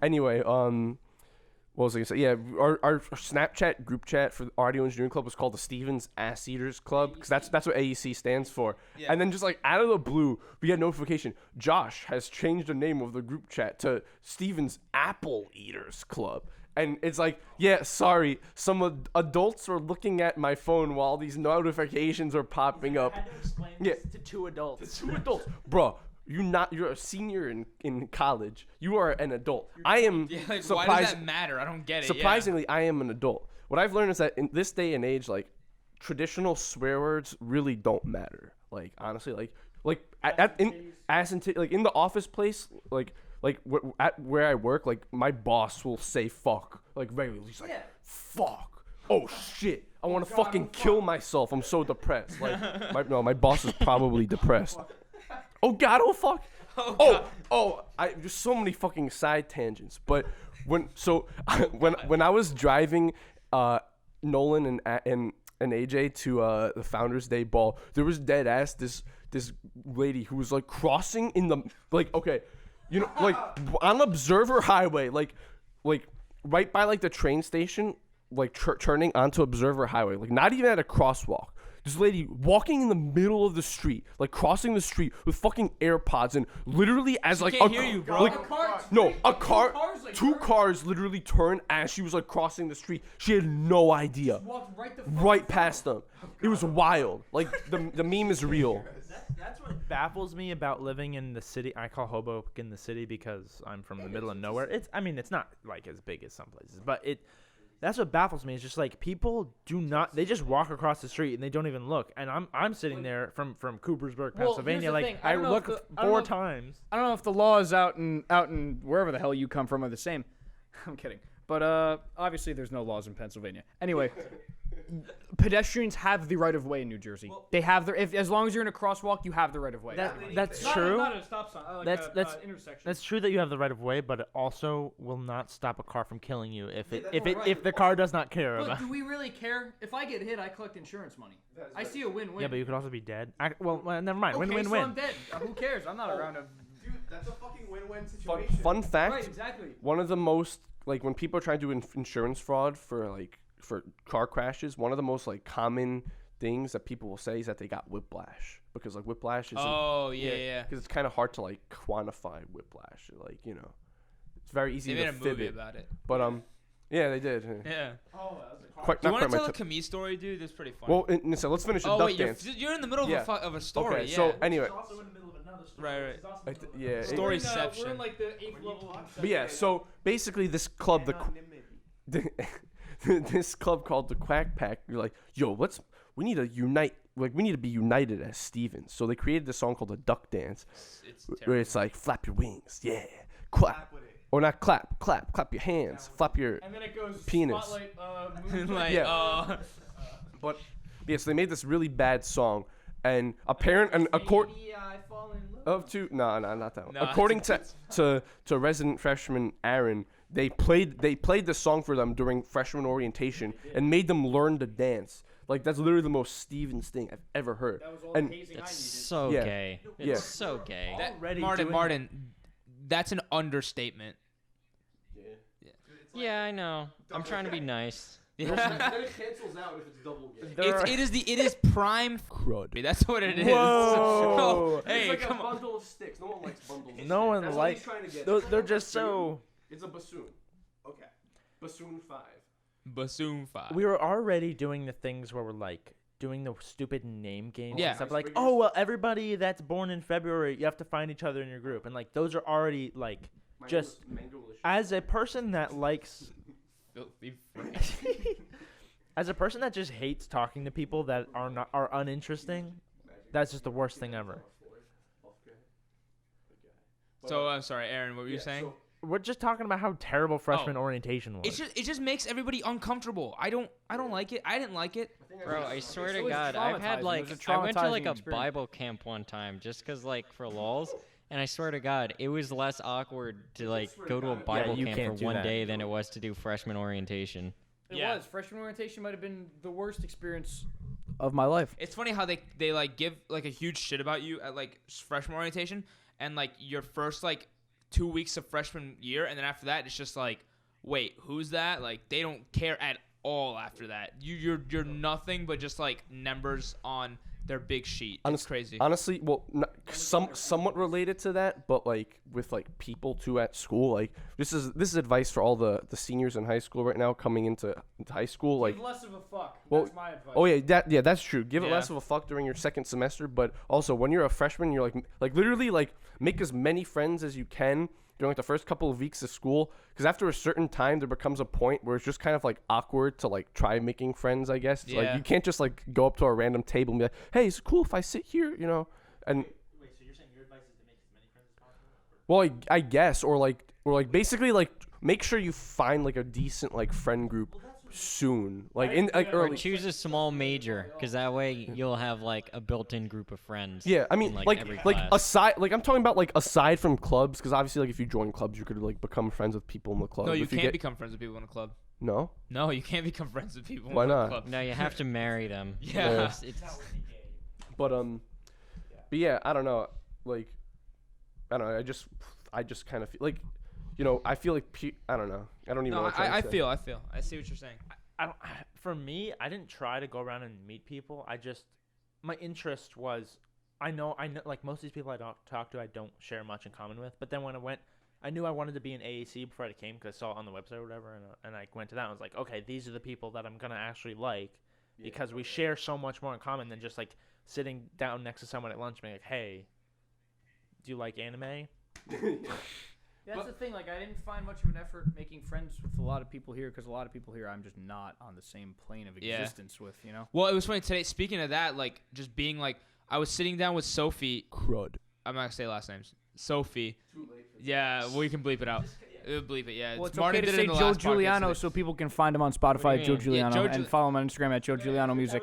[SPEAKER 1] anyway, what was I gonna say? Yeah, our Snapchat group chat for the Audio Engineering Club was called the Stevens Ass Eaters Club because that's what AEC stands for.
[SPEAKER 3] Yeah.
[SPEAKER 1] And then just like out of the blue, we get notification. Josh has changed the name of the group chat to Stevens Apple Eaters Club. And it's like, yeah, sorry, some adults were looking at my phone while these notifications are popping up.
[SPEAKER 2] I had to explain
[SPEAKER 1] Yeah.
[SPEAKER 2] this to two adults.
[SPEAKER 1] Two adults, bro. You're a senior in college. You are an adult. I am
[SPEAKER 3] Yeah, like, why does
[SPEAKER 1] surprised.
[SPEAKER 3] that matter? I don't get it.
[SPEAKER 1] Surprisingly, I am an adult. What I've learned is that in this day and age, like traditional swear words really don't matter. Like honestly, like in the office place, at where I work, like my boss will say fuck like regularly. He's like, fuck. Oh shit. I want to fucking kill myself. I'm so depressed. Like my boss is probably depressed. Oh god, oh fuck. There's so many fucking side tangents. But when I was driving Nolan and AJ to the Founders Day ball, there was dead ass this lady who was like crossing in the okay, you know, like on Observer Highway, like right by like the train station, like turning onto Observer Highway, like not even at a crosswalk. This lady walking in the middle of the street, like crossing the street with fucking AirPods, and literally as like
[SPEAKER 3] can't hear you, bro.
[SPEAKER 1] like a car,
[SPEAKER 4] like,
[SPEAKER 1] two cars literally turned as she was like crossing the street. She had no idea.
[SPEAKER 4] Walked
[SPEAKER 1] Right past them. It was wild. Like the meme is real.
[SPEAKER 2] That's what baffles me about living in the city. I call Hoboken the city because I'm from the middle of nowhere. It's not like as big as some places, but That's what baffles me. It's just like people do not. They just walk across the street and they don't even look. And I'm sitting there from Coopersburg,
[SPEAKER 4] Well,
[SPEAKER 2] Pennsylvania.
[SPEAKER 4] here's the
[SPEAKER 2] Like
[SPEAKER 4] thing.
[SPEAKER 2] I
[SPEAKER 4] I don't know if
[SPEAKER 2] look
[SPEAKER 4] the- I don't know
[SPEAKER 2] 4
[SPEAKER 4] if-
[SPEAKER 2] times.
[SPEAKER 4] I don't know if the laws out in wherever the hell you come from are the same. I'm kidding. But obviously there's no laws in Pennsylvania. Anyway, pedestrians have the right of way in New Jersey. They have the as long as you're in a crosswalk, you have the right of way.
[SPEAKER 2] That's
[SPEAKER 4] Not
[SPEAKER 2] true.
[SPEAKER 4] Not a stop sign. Like
[SPEAKER 2] That's
[SPEAKER 4] intersection.
[SPEAKER 2] That's true that you have the right of way, but it also will not stop a car from killing you if the car does not care
[SPEAKER 4] But
[SPEAKER 2] about.
[SPEAKER 4] do we really care? If I get hit, I collect insurance money. I see a win-win.
[SPEAKER 2] Yeah, but you could also be dead. Well, never mind.
[SPEAKER 4] okay,
[SPEAKER 2] Win,
[SPEAKER 4] so
[SPEAKER 2] win,
[SPEAKER 4] I'm
[SPEAKER 2] win.
[SPEAKER 4] dead. Who cares? I'm not around to.
[SPEAKER 5] Dude, that's a fucking win-win situation.
[SPEAKER 1] Fun fact.
[SPEAKER 4] Right, exactly.
[SPEAKER 1] One of the most like when people are trying to do insurance fraud for car crashes, one of the most like common things that people will say is that they got whiplash because like whiplash is
[SPEAKER 3] Oh yeah.
[SPEAKER 1] because it's kind of hard to like quantify whiplash. Like it's very easy
[SPEAKER 3] They made
[SPEAKER 1] to
[SPEAKER 3] a
[SPEAKER 1] fib
[SPEAKER 3] movie
[SPEAKER 1] it.
[SPEAKER 3] about it.
[SPEAKER 1] But yeah, they did.
[SPEAKER 3] Yeah.
[SPEAKER 1] Quite,
[SPEAKER 3] Do you
[SPEAKER 1] not
[SPEAKER 3] want to
[SPEAKER 1] quite
[SPEAKER 3] tell
[SPEAKER 1] my
[SPEAKER 3] a Camille story, dude? That's pretty funny.
[SPEAKER 1] well, so let's finish the
[SPEAKER 3] oh
[SPEAKER 1] duck
[SPEAKER 3] wait,
[SPEAKER 1] dance.
[SPEAKER 3] you're in the middle of
[SPEAKER 1] Yeah.
[SPEAKER 3] of a story.
[SPEAKER 1] Okay,
[SPEAKER 3] yeah.
[SPEAKER 1] so anyway,
[SPEAKER 2] Also in the middle of another story.
[SPEAKER 3] Right, right.
[SPEAKER 2] which is also
[SPEAKER 1] I
[SPEAKER 2] in the
[SPEAKER 1] th-
[SPEAKER 2] middle of
[SPEAKER 1] yeah,
[SPEAKER 2] another
[SPEAKER 1] it-
[SPEAKER 3] Storyception.
[SPEAKER 4] We're in like the 8th level.
[SPEAKER 1] but yeah, so basically this club, this club called the Quack Pack, you're like, yo, we need to unite, like we need to be united as Stevens. So they created this song called the Duck Dance,
[SPEAKER 3] It's
[SPEAKER 1] where
[SPEAKER 3] terrible.
[SPEAKER 1] it's like flap your wings, yeah, clap, or not clap your hands, flap your.
[SPEAKER 4] And then it goes
[SPEAKER 1] Penis.
[SPEAKER 4] spotlight, moon.
[SPEAKER 3] like,
[SPEAKER 1] Yeah. But yeah, so they made this really bad song, and according
[SPEAKER 4] Maybe I fall in love.
[SPEAKER 1] no, not that one.
[SPEAKER 3] No,
[SPEAKER 1] According
[SPEAKER 3] it's
[SPEAKER 1] to resident freshman Aaron, they played the song for them during freshman orientation and made them learn to dance. Like that's literally the most Stevens thing I've ever heard.
[SPEAKER 4] That was all
[SPEAKER 1] And
[SPEAKER 4] the hazing I
[SPEAKER 6] It's
[SPEAKER 4] needed.
[SPEAKER 6] so
[SPEAKER 1] Yeah.
[SPEAKER 6] gay. It's
[SPEAKER 1] Yeah.
[SPEAKER 6] so gay.
[SPEAKER 3] that,
[SPEAKER 2] already
[SPEAKER 3] Martin,
[SPEAKER 2] doing-
[SPEAKER 3] that's an understatement.
[SPEAKER 6] Yeah, I know. I'm trying to be nice.
[SPEAKER 3] Yeah.
[SPEAKER 5] it cancels out if it's double gay.
[SPEAKER 3] it is prime
[SPEAKER 1] crud.
[SPEAKER 3] That's what it is.
[SPEAKER 2] Whoa.
[SPEAKER 3] Hey,
[SPEAKER 5] it's like
[SPEAKER 3] come
[SPEAKER 5] a
[SPEAKER 3] on.
[SPEAKER 5] bundle of sticks. No one likes bundles. Of
[SPEAKER 2] No
[SPEAKER 5] sticks.
[SPEAKER 2] one
[SPEAKER 5] That's what
[SPEAKER 2] likes-
[SPEAKER 5] he's trying to get.
[SPEAKER 2] They're just so.
[SPEAKER 5] It's a bassoon. Okay. Bassoon 5.
[SPEAKER 3] Bassoon 5.
[SPEAKER 2] We were already doing the things where we're like doing the stupid name games
[SPEAKER 3] Yeah.
[SPEAKER 2] and stuff. Like,
[SPEAKER 5] Icebreakers.
[SPEAKER 2] oh well, everybody that's born in February, you have to find each other in your group, and like those are already like just as a person that likes.
[SPEAKER 3] Filthy
[SPEAKER 2] As a person that just hates talking to people that are uninteresting, that's just the worst thing ever.
[SPEAKER 3] So I'm sorry, Aaron. What were you saying?
[SPEAKER 2] We're just talking about how terrible freshman orientation was.
[SPEAKER 3] It just makes everybody uncomfortable. I don't like it. I didn't like it.
[SPEAKER 6] Bro, I swear to
[SPEAKER 4] always
[SPEAKER 6] God, I've had
[SPEAKER 4] traumatizing.
[SPEAKER 6] like
[SPEAKER 4] It was a
[SPEAKER 6] I went to like
[SPEAKER 4] traumatizing
[SPEAKER 6] a
[SPEAKER 4] experience.
[SPEAKER 6] Bible camp one time just 'cause like for lols, and I swear to God, it was less awkward to like go to a Bible
[SPEAKER 2] you
[SPEAKER 6] camp
[SPEAKER 2] can't
[SPEAKER 6] for
[SPEAKER 2] do
[SPEAKER 6] one
[SPEAKER 2] that.
[SPEAKER 6] day than it was to do freshman orientation.
[SPEAKER 4] It
[SPEAKER 3] Yeah.
[SPEAKER 4] was. Freshman orientation might have been the worst experience of my life.
[SPEAKER 3] It's funny how they like give like a huge shit about you at like freshman orientation and like your first like 2 weeks of freshman year, and then after that it's just like, wait, who's that? Like they don't care at all after that. You're nothing but just like numbers on their big sheet. It's crazy.
[SPEAKER 1] Honestly, well, somewhat related to that, but like with like people too at school. Like this is advice for all the seniors in high school right now coming into high school. Like
[SPEAKER 4] Give less of a fuck.
[SPEAKER 1] Well,
[SPEAKER 4] That's my advice.
[SPEAKER 1] oh yeah, that's true. Give it
[SPEAKER 3] Yeah.
[SPEAKER 1] less of a fuck during your second semester, but also when you're a freshman, you're like literally like make as many friends as you can during like the first couple of weeks of school, because after a certain time there becomes a point where it's just kind of like awkward to like try making friends. I guess it's like
[SPEAKER 3] Yeah.
[SPEAKER 1] you can't just like go up to a random table and be like, hey, is it cool if I sit here, and
[SPEAKER 2] Wait, so you're saying your advice is to make as many friends as possible?
[SPEAKER 1] well, I guess, or like basically like make sure you find like a decent like friend group soon, like in like
[SPEAKER 6] Or
[SPEAKER 1] early.
[SPEAKER 6] choose a small major, 'cause that way you'll have like a built-in group of friends.
[SPEAKER 1] Yeah, I mean,
[SPEAKER 6] in,
[SPEAKER 1] like
[SPEAKER 6] every
[SPEAKER 1] like
[SPEAKER 6] class.
[SPEAKER 1] aside, like I'm talking about like aside from clubs, because obviously like if you join clubs, you could like become friends with people in the club.
[SPEAKER 3] no, you
[SPEAKER 1] If
[SPEAKER 3] can't
[SPEAKER 1] get-
[SPEAKER 3] become friends with people in a club.
[SPEAKER 1] No,
[SPEAKER 3] No, you can't become friends with people
[SPEAKER 1] Why
[SPEAKER 3] in
[SPEAKER 1] not?
[SPEAKER 3] a club.
[SPEAKER 6] No, you have to marry them.
[SPEAKER 3] Yeah.
[SPEAKER 6] It's
[SPEAKER 1] but yeah, I don't know, like I don't know, I just kind of feel like, I feel like I don't know, I don't even know
[SPEAKER 3] No,
[SPEAKER 1] what I'm trying
[SPEAKER 3] I
[SPEAKER 1] to say.
[SPEAKER 3] feel. I see what you're saying.
[SPEAKER 2] I don't. For me, I didn't try to go around and meet people. My interest was, I know, like most of these people I don't talk to, I don't share much in common with. But then when I went, I knew I wanted to be in AAC before I came because I saw it on the website or whatever, and I went to that. And I was like, okay, these are the people that I'm gonna actually like because we share so much more in common than just like sitting down next to someone at lunch, being like, hey, do you like anime?
[SPEAKER 4] That's the thing. Like, I didn't find much of an effort making friends with a lot of people here because a lot of people here I'm just not on the same plane of
[SPEAKER 3] Yeah.
[SPEAKER 4] existence with. You know.
[SPEAKER 3] Well, it was funny today. Speaking of that, like just being like, I was sitting down with Sophie.
[SPEAKER 2] Crud.
[SPEAKER 3] I'm not gonna say last names. Sophie.
[SPEAKER 5] Too late for
[SPEAKER 3] Yeah, well, you can bleep it out. Bleep it. Yeah.
[SPEAKER 4] Well, it's
[SPEAKER 3] Martin
[SPEAKER 4] okay to
[SPEAKER 3] did it
[SPEAKER 4] say
[SPEAKER 3] in the
[SPEAKER 4] Joe
[SPEAKER 3] last podcast
[SPEAKER 4] Giuliano
[SPEAKER 3] today.
[SPEAKER 4] so people can find him on Spotify,
[SPEAKER 6] do
[SPEAKER 4] Joe
[SPEAKER 6] you mean?
[SPEAKER 3] Yeah,
[SPEAKER 4] Giuliano,
[SPEAKER 3] Joe
[SPEAKER 4] and follow him on Instagram at Joe Giuliano Music.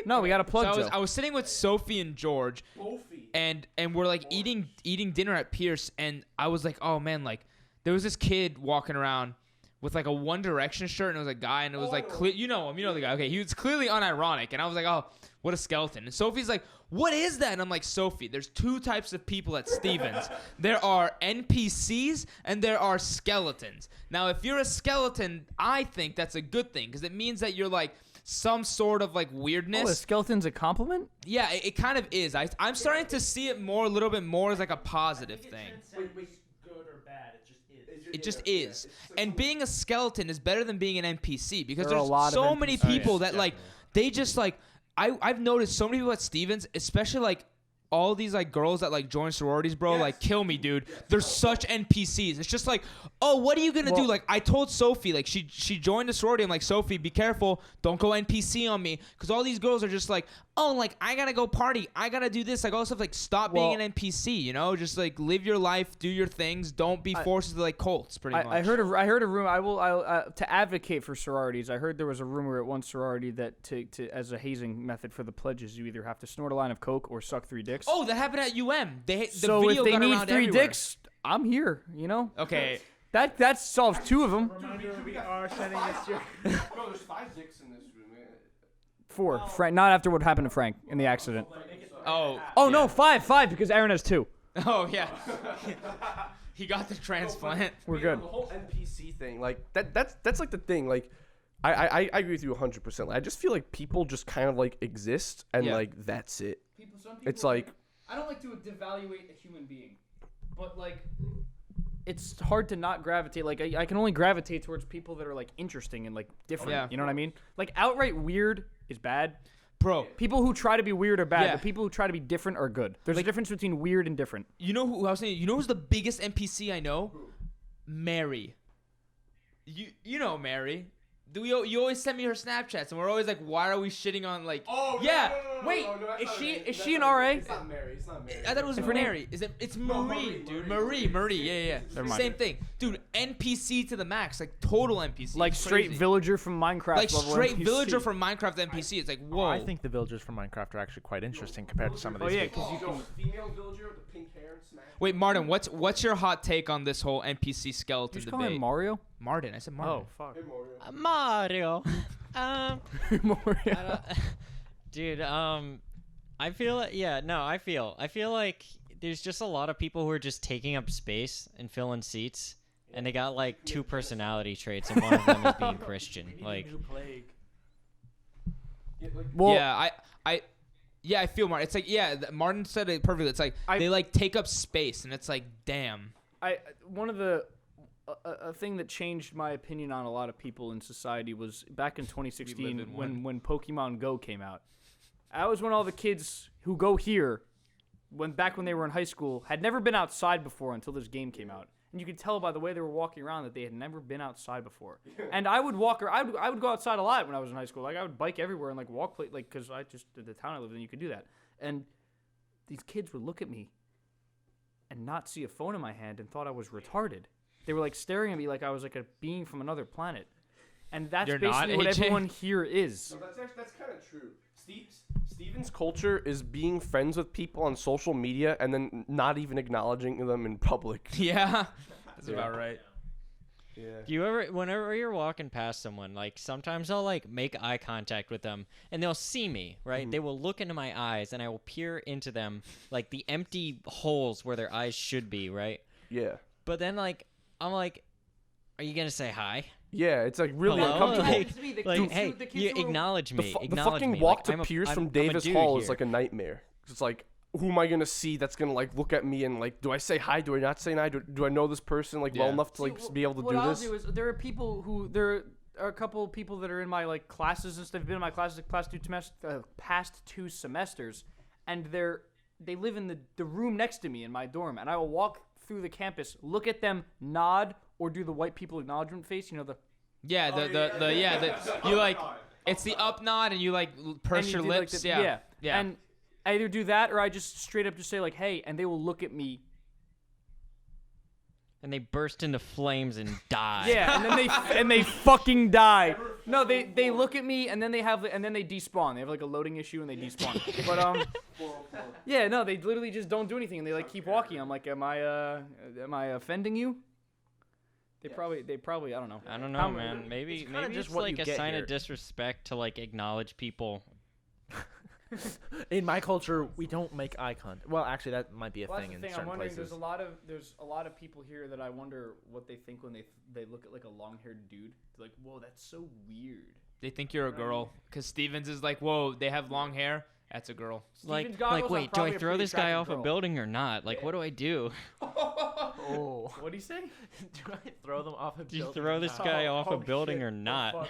[SPEAKER 4] No, we got to plug
[SPEAKER 3] So
[SPEAKER 4] Joe.
[SPEAKER 3] I was sitting with Sophie and George,
[SPEAKER 5] Sophie.
[SPEAKER 3] and we're like eating dinner at Pierce, and I was like, oh man, like there was this kid walking around with like a One Direction shirt, and it was a guy, and it was like clear, you know him, you know the guy. Okay, he was clearly unironic, and I was like, oh, what a skeleton. And Sophie's like, what is that? And I'm like, Sophie, there's two types of people at Stevens. There are NPCs and there are skeletons. Now, if you're a skeleton, I think that's a good thing because it means that you're like some sort of like weirdness.
[SPEAKER 4] Oh, a skeleton's a compliment?
[SPEAKER 3] Yeah, it kind of is. I'm starting to see it more, a little bit more as like a positive thing.
[SPEAKER 2] Good or bad, it just is.
[SPEAKER 3] It just is. And being a skeleton is better than being an NPC because
[SPEAKER 4] There are a
[SPEAKER 3] there's
[SPEAKER 4] lot of
[SPEAKER 3] so many
[SPEAKER 4] NPCs.
[SPEAKER 3] people that like they just like I've noticed so many people at Stevens, especially like all these like girls that like join sororities, bro, like kill me, dude. They're such NPCs. It's just like, oh, what are you gonna do? Like I told Sophie, like she joined a sorority. I'm like, Sophie, be careful, don't go NPC on me, because all these girls are just like, oh, like I gotta go party, I gotta do this, like all this stuff. Like stop being an NPC, you know? Just like live your life, do your things, don't be forced to like cults. Pretty much.
[SPEAKER 4] I heard a rumor. I to advocate for sororities. I heard there was a rumor at one sorority that to as a hazing method for the pledges, you either have to snort a line of coke or suck 3 dicks.
[SPEAKER 3] Oh, that happened at the
[SPEAKER 4] so
[SPEAKER 3] video
[SPEAKER 4] if they
[SPEAKER 3] got
[SPEAKER 4] need
[SPEAKER 3] around
[SPEAKER 4] 3
[SPEAKER 3] everywhere.
[SPEAKER 4] dicks, I'm here. You know.
[SPEAKER 3] Okay.
[SPEAKER 4] That solves 2 of them.
[SPEAKER 2] We are sending this to
[SPEAKER 5] No, there's 5 dicks in this room.
[SPEAKER 4] 4. Frank, not after what happened to Frank in the accident.
[SPEAKER 3] Oh.
[SPEAKER 4] Oh
[SPEAKER 3] yeah.
[SPEAKER 4] no, 5 because Aaron has 2.
[SPEAKER 3] Oh yeah. He got the transplant.
[SPEAKER 4] We're good.
[SPEAKER 5] The whole NPC thing, like that's like the thing. Like, I agree with you 100%. Like, I just feel like people just kind of like exist and
[SPEAKER 3] Yeah.
[SPEAKER 5] like that's it.
[SPEAKER 4] Some
[SPEAKER 5] It's like
[SPEAKER 4] I don't like to devaluate a human being, but like it's hard to not gravitate. Like I can only gravitate towards people that are like interesting and like different.
[SPEAKER 3] Yeah.
[SPEAKER 4] You know what I mean? Like outright weird is bad.
[SPEAKER 3] Bro,
[SPEAKER 4] People who try to be weird are bad,
[SPEAKER 3] Yeah.
[SPEAKER 4] but people who try to be different are good. There's a difference between weird and different.
[SPEAKER 3] you know who I was saying? You know who's the biggest NPC I know? Mary. You know Mary. You always send me her Snapchats, and we're always like, why are we shitting on like?
[SPEAKER 5] oh
[SPEAKER 3] yeah.
[SPEAKER 4] Wait,
[SPEAKER 5] that's
[SPEAKER 4] is
[SPEAKER 5] not
[SPEAKER 4] she-
[SPEAKER 5] Mary.
[SPEAKER 4] is
[SPEAKER 5] That's
[SPEAKER 4] she an
[SPEAKER 5] not
[SPEAKER 4] RA?
[SPEAKER 5] Mary. It's not Mary. It's not Mary.
[SPEAKER 3] I thought it was Mary. Is it? It's Marie,
[SPEAKER 5] Marie,
[SPEAKER 3] dude.
[SPEAKER 5] Marie.
[SPEAKER 3] Marie. Yeah.
[SPEAKER 4] Never mind.
[SPEAKER 3] Same thing, dude. NPC to the max, like total NPC.
[SPEAKER 4] Like
[SPEAKER 3] It's
[SPEAKER 4] straight
[SPEAKER 3] crazy.
[SPEAKER 4] villager from Minecraft.
[SPEAKER 3] Like
[SPEAKER 4] level
[SPEAKER 3] straight
[SPEAKER 4] NPC.
[SPEAKER 3] villager from Minecraft NPC. It's like whoa.
[SPEAKER 2] I think the villagers from Minecraft are actually quite interesting compared to some of these.
[SPEAKER 4] Oh yeah,
[SPEAKER 2] people.
[SPEAKER 4] because you
[SPEAKER 5] Yo,
[SPEAKER 4] can.
[SPEAKER 5] female villager with the pink hair and smash.
[SPEAKER 3] Wait, Martin, what's your hot take on this whole NPC skeleton
[SPEAKER 4] Just call him
[SPEAKER 3] debate?
[SPEAKER 4] Mario.
[SPEAKER 3] Martin, I said Martin.
[SPEAKER 4] Oh fuck.
[SPEAKER 5] Hey, Mario.
[SPEAKER 6] Mario.
[SPEAKER 4] Mario.
[SPEAKER 6] I don't- dude, I feel I feel like there's just a lot of people who are just taking up space and filling seats, and they got like 2 personality traits, and one of them is being Christian. Like,
[SPEAKER 4] Well,
[SPEAKER 3] yeah, I feel Martin. It's like Martin said it perfectly. It's like
[SPEAKER 4] I-
[SPEAKER 3] they like take up space, and it's like damn.
[SPEAKER 4] One of the a thing that changed my opinion on a lot of people in society was back in 2016
[SPEAKER 3] in one.
[SPEAKER 4] when Pokemon Go came out. That was when all the kids who go here, when they were in high school, had never been outside before until this game came out. And you could tell by the way they were walking around that they had never been outside before. And I would I would go outside a lot when I was in high school. Like I would bike everywhere and like walk like because I just the town I lived in you could do that. And these kids would look at me and not see a phone in my hand and thought I was retarded. They were like staring at me like I was like a being from another planet. And that's
[SPEAKER 3] You're not,
[SPEAKER 4] basically what
[SPEAKER 3] AJ?
[SPEAKER 4] everyone here is.
[SPEAKER 5] No, that's kind of true. Steven's culture is being friends with people on social media and then not even acknowledging them in public.
[SPEAKER 3] Yeah, that's about right.
[SPEAKER 5] Yeah.
[SPEAKER 6] do you ever, whenever you're walking past someone, like sometimes I'll like make eye contact with them, and they'll see me, right? They will look into my eyes, and I will peer into them, like the empty holes where their eyes should be, right?
[SPEAKER 5] Yeah.
[SPEAKER 6] But then like I'm like, are you gonna say hi?
[SPEAKER 5] Yeah, it's like really
[SPEAKER 6] Hello?
[SPEAKER 5] uncomfortable.
[SPEAKER 6] Like, hey, you acknowledge me.
[SPEAKER 5] The
[SPEAKER 6] acknowledge
[SPEAKER 5] fucking
[SPEAKER 6] me.
[SPEAKER 5] walk
[SPEAKER 6] like,
[SPEAKER 5] to
[SPEAKER 6] I'm a-
[SPEAKER 5] Pierce
[SPEAKER 6] I'm
[SPEAKER 5] from
[SPEAKER 6] a
[SPEAKER 5] Davis
[SPEAKER 6] dude
[SPEAKER 5] Hall
[SPEAKER 6] here.
[SPEAKER 5] is like a nightmare. It's like, who am I gonna see that's gonna like look at me and like, do I say hi? Do I not say hi? Do I know this person like well
[SPEAKER 3] Yeah.
[SPEAKER 5] enough to like be able to
[SPEAKER 4] what
[SPEAKER 5] do
[SPEAKER 4] I'll
[SPEAKER 5] this?
[SPEAKER 4] do is there are a couple of people that are in my like classes and stuff. Been in my classes past 2 semesters, and they're they live in the room next to me in my dorm, and I will walk through the campus, look at them, nod, or do the white people acknowledgement face. You know the.
[SPEAKER 3] You like, it's the up nod and you like purse
[SPEAKER 4] and
[SPEAKER 3] your
[SPEAKER 4] do, like,
[SPEAKER 3] lips.
[SPEAKER 4] the-
[SPEAKER 3] yeah.
[SPEAKER 4] And I either do that or I just straight up just say like, "Hey," and they will look at me.
[SPEAKER 6] And they burst into flames and die.
[SPEAKER 4] Yeah, and then they fucking die. No, they look at me and then they despawn. They have like a loading issue and they despawn. But yeah, no, they literally just don't do anything and they like keep walking. I'm like, am I offending you? They probably I don't know.
[SPEAKER 6] I don't know, man. Maybe
[SPEAKER 2] kinda just
[SPEAKER 6] it's
[SPEAKER 2] what
[SPEAKER 6] like
[SPEAKER 2] you
[SPEAKER 6] a
[SPEAKER 2] get
[SPEAKER 6] sign
[SPEAKER 2] here.
[SPEAKER 6] of disrespect to like acknowledge people.
[SPEAKER 2] In my culture, we don't make eye contact. Well, actually, that might be a
[SPEAKER 4] Well,
[SPEAKER 2] thing
[SPEAKER 4] that's
[SPEAKER 2] in
[SPEAKER 4] the thing. I'm
[SPEAKER 2] certain
[SPEAKER 4] wondering.
[SPEAKER 2] places.
[SPEAKER 4] There's a lot of people here that I wonder what they think when they look at like a long-haired dude. They're like, whoa, that's so weird.
[SPEAKER 3] They think you're a girl because Stevens is like, whoa, they have long hair. That's a girl.
[SPEAKER 4] Steven's
[SPEAKER 6] Like,
[SPEAKER 4] goggles, I'm
[SPEAKER 6] wait, do
[SPEAKER 4] probably
[SPEAKER 6] I
[SPEAKER 4] a
[SPEAKER 6] throw
[SPEAKER 4] pretty
[SPEAKER 6] this guy
[SPEAKER 4] attractive
[SPEAKER 6] off a
[SPEAKER 4] girl.
[SPEAKER 6] building or not? Like, what do I do?
[SPEAKER 2] Oh.
[SPEAKER 4] What'd he say?
[SPEAKER 2] Do I throw them off a
[SPEAKER 6] Do you
[SPEAKER 2] building
[SPEAKER 6] throw
[SPEAKER 2] or
[SPEAKER 6] this
[SPEAKER 2] not?
[SPEAKER 6] guy off a
[SPEAKER 4] Oh,
[SPEAKER 6] building
[SPEAKER 4] shit.
[SPEAKER 6] or
[SPEAKER 4] Oh,
[SPEAKER 6] not?
[SPEAKER 4] fuck.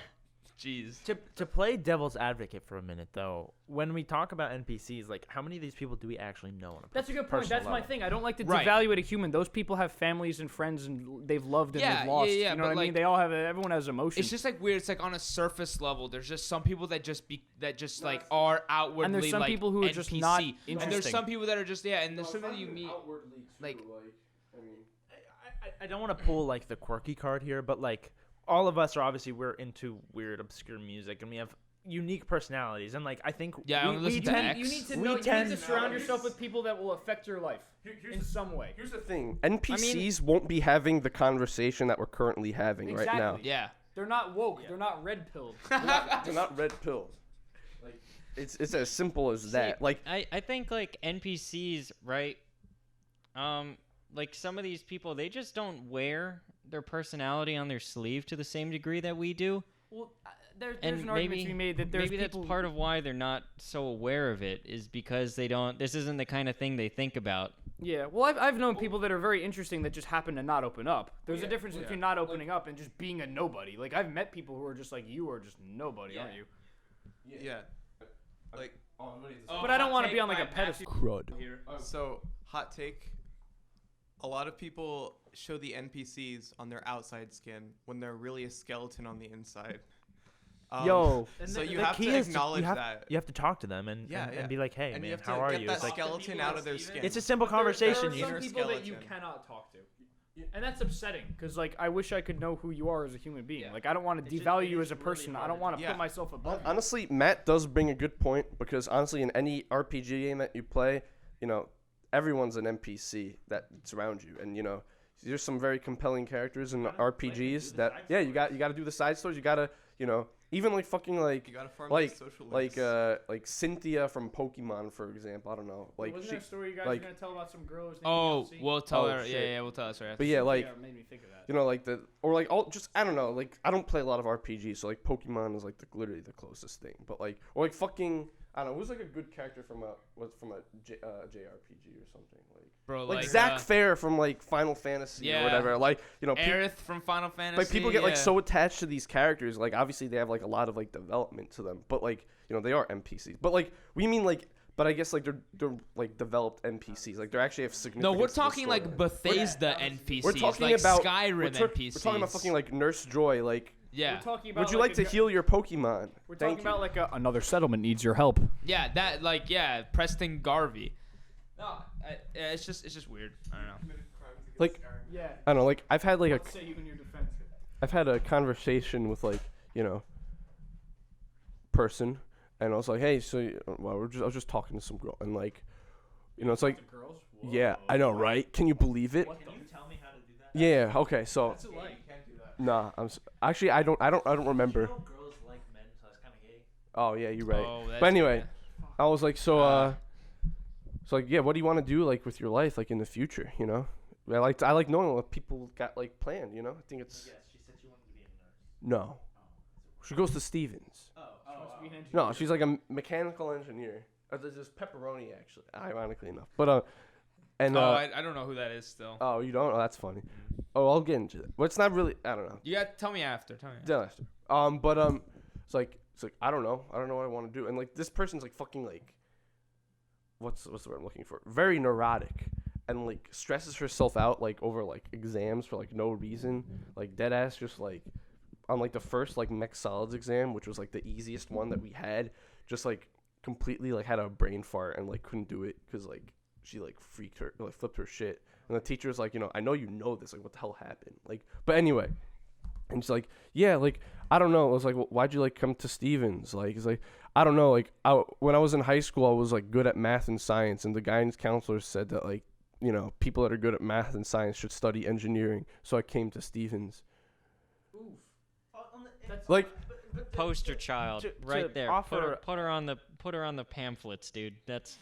[SPEAKER 3] Jeez.
[SPEAKER 2] To play devil's advocate for a minute, though, when we talk about NPCs, like, how many of these people do we actually know on a
[SPEAKER 4] That's a good point.
[SPEAKER 2] personal
[SPEAKER 4] That's my
[SPEAKER 2] level?
[SPEAKER 4] thing. I don't like to
[SPEAKER 3] Right.
[SPEAKER 4] devaluate a human. Those people have families and friends, and they've loved and
[SPEAKER 3] Yeah,
[SPEAKER 4] they've lost.
[SPEAKER 3] yeah,
[SPEAKER 4] you know
[SPEAKER 3] but,
[SPEAKER 4] what I mean?
[SPEAKER 3] like,
[SPEAKER 4] They all have. Everyone has emotions.
[SPEAKER 3] It's just like weird. It's like on a surface level. There's just some people that like are outwardly
[SPEAKER 4] And there's some
[SPEAKER 3] like
[SPEAKER 4] people who are
[SPEAKER 3] NPC.
[SPEAKER 4] just not
[SPEAKER 3] And there's
[SPEAKER 4] interesting.
[SPEAKER 3] some people that are just and there's some that you meet. like-
[SPEAKER 2] I don't want to pull, like, the quirky card here, but, like, all of us are obviously, we're into weird, obscure music, and we have unique personalities, and, like, I think
[SPEAKER 3] Yeah, I
[SPEAKER 2] we,
[SPEAKER 3] only listen to
[SPEAKER 2] tend,
[SPEAKER 3] X.
[SPEAKER 4] You need to
[SPEAKER 2] We
[SPEAKER 4] know. You
[SPEAKER 2] tend-
[SPEAKER 4] need to surround yourself with people that will affect your life in some way.
[SPEAKER 5] Here's the thing: NPCs won't be having the conversation that we're currently having right now.
[SPEAKER 4] Exactly.
[SPEAKER 3] Yeah.
[SPEAKER 4] They're not woke. They're not red pilled.
[SPEAKER 5] They're not red pills. Like, it's as simple as that.
[SPEAKER 6] See,
[SPEAKER 5] Like,
[SPEAKER 6] I think like NPCs, right? Like some of these people, they just don't wear their personality on their sleeve to the same degree that we do.
[SPEAKER 4] Well, there's
[SPEAKER 6] And
[SPEAKER 4] an argument to be made that there's
[SPEAKER 6] maybe
[SPEAKER 4] people.
[SPEAKER 6] that's part of why they're not so aware of it is because they don't. This isn't the kind of thing they think about.
[SPEAKER 4] Yeah, well, I've known people that are very interesting that just happen to not open up. There's a difference between not opening up and just being a nobody. Like, I've met people who are just like, you are just nobody, aren't you?
[SPEAKER 1] Yeah. Like,
[SPEAKER 4] But I don't want to be on like a pedestal.
[SPEAKER 5] crud.
[SPEAKER 1] so hot take. A lot of people show the NPCs on their outside skin when they're really a skeleton on the inside.
[SPEAKER 4] Yo.
[SPEAKER 1] So
[SPEAKER 2] the
[SPEAKER 1] you have
[SPEAKER 2] key
[SPEAKER 1] to
[SPEAKER 2] is
[SPEAKER 1] acknowledge
[SPEAKER 2] you have,
[SPEAKER 1] that.
[SPEAKER 2] You have to talk to them and be like, hey,
[SPEAKER 1] And
[SPEAKER 2] man,
[SPEAKER 1] you have
[SPEAKER 2] how
[SPEAKER 1] to
[SPEAKER 2] are
[SPEAKER 1] get
[SPEAKER 2] you?
[SPEAKER 1] that
[SPEAKER 2] It's like,
[SPEAKER 1] skeleton out of their skin.
[SPEAKER 2] it's a simple
[SPEAKER 4] There
[SPEAKER 2] conversation.
[SPEAKER 4] are
[SPEAKER 2] You
[SPEAKER 4] some
[SPEAKER 1] Inner
[SPEAKER 4] people that you
[SPEAKER 1] skeleton.
[SPEAKER 4] cannot talk to. And that's upsetting because, like, I wish I could know who you are as a human being. Like, I don't want to devalue you as a person. I don't want to
[SPEAKER 1] Yeah.
[SPEAKER 4] put myself above you.
[SPEAKER 5] Honestly, Matt does bring a good point because honestly, in any RPG game that you play, you know, everyone's an NPC that's around you, and you know, there's some very compelling characters in RPGs that you got to do the side stories. You gotta, you know, even like fucking like
[SPEAKER 1] You gotta farm
[SPEAKER 5] like
[SPEAKER 1] those social
[SPEAKER 5] like
[SPEAKER 1] links.
[SPEAKER 5] like Cynthia from Pokemon, for example. I don't know, like
[SPEAKER 4] Wasn't
[SPEAKER 5] she,
[SPEAKER 4] there a story you guys
[SPEAKER 5] like-
[SPEAKER 4] were gonna tell about some girl? whose name
[SPEAKER 3] Oh,
[SPEAKER 4] began with C?
[SPEAKER 3] we'll tell
[SPEAKER 5] Oh,
[SPEAKER 3] her.
[SPEAKER 5] shit.
[SPEAKER 3] Yeah, we'll tell us right.
[SPEAKER 5] but yeah, like
[SPEAKER 4] Yeah, it made me think of that.
[SPEAKER 5] you know, like like all just I don't know, like I don't play a lot of RPGs, so like Pokemon is like literally the closest thing. But like or like fucking I don't know, who's like a good character from a JRPG or something
[SPEAKER 3] Bro,
[SPEAKER 5] like Zack Fair from like Final Fantasy
[SPEAKER 3] yeah.
[SPEAKER 5] or whatever. Like you know,
[SPEAKER 3] Aerith from Final Fantasy.
[SPEAKER 5] like people get like
[SPEAKER 3] yeah.
[SPEAKER 5] so attached to these characters. Like obviously they have like a lot of like development to them, but like you know they are NPCs. But like we mean like. But I guess like they're like developed NPCs. Like they actually have significance.
[SPEAKER 3] No, we're
[SPEAKER 5] to the
[SPEAKER 3] talking like
[SPEAKER 5] story.
[SPEAKER 3] Bethesda NPCs.
[SPEAKER 5] We're talking
[SPEAKER 3] like
[SPEAKER 5] about
[SPEAKER 3] Skyrim NPCs.
[SPEAKER 5] We're talking about fucking like Nurse Joy. Like,
[SPEAKER 3] Yeah.
[SPEAKER 4] We're talking about
[SPEAKER 5] would you like to heal your Pokemon?
[SPEAKER 4] We're
[SPEAKER 5] Thank
[SPEAKER 4] talking
[SPEAKER 5] you.
[SPEAKER 4] about like another settlement needs your help.
[SPEAKER 3] Yeah, that like Preston Garvey. No, it's just weird. I don't know.
[SPEAKER 5] Like
[SPEAKER 4] Yeah.
[SPEAKER 5] I don't know. Like I've had like a
[SPEAKER 4] Say you in your defense.
[SPEAKER 5] I've had a conversation with like you know person, and I was like, hey, so well, I was just talking to some girl, and like, you know, it's like,
[SPEAKER 4] Girls.
[SPEAKER 5] yeah, I know, right? Can you believe it?
[SPEAKER 2] Can you tell me how to do that?
[SPEAKER 5] Yeah. Okay. So
[SPEAKER 4] What's it like?
[SPEAKER 5] nah, actually I don't remember.
[SPEAKER 2] girls like men, so that's kind of gay.
[SPEAKER 5] Oh yeah, you're right.
[SPEAKER 3] Oh, that's
[SPEAKER 5] But anyway,
[SPEAKER 3] good.
[SPEAKER 5] I was like, so like, yeah, what do you want to do like with your life, like in the future? You know, I like knowing what people got like planned. You know, I think it's
[SPEAKER 2] Yes, she said she wanted to be a nurse.
[SPEAKER 5] no. She goes to Stevens. No, she's like a mechanical engineer. This is pepperoni, actually, ironically enough. But and
[SPEAKER 3] I don't know who that is still.
[SPEAKER 5] oh, you don't? Oh, that's funny. Oh, I'll get into that. But it's not really. I don't know.
[SPEAKER 3] You got tell me after. Tell me. After.
[SPEAKER 5] Then after. But it's like I don't know. I don't know what I want to do. And like this person's like fucking like what's the word I'm looking for? Very neurotic, and like stresses herself out like over like exams for like no reason, like dead ass just like on like the first like mech solids exam, which was like the easiest one that we had, just like completely like had a brain fart and like couldn't do it because like she like flipped her shit, and the teacher was like, I know this, like what the hell happened, like, but anyway, and she's like, yeah, like I don't know. I was like, well, why'd you like come to Stevens? Like, it's like, I don't know, like when I was in high school I was like good at math and science, and the guidance counselor said that like people that are good at math and science should study engineering, so I came to Stevens. Like
[SPEAKER 6] Poster child, right there. Put her on the pamphlets, dude. That's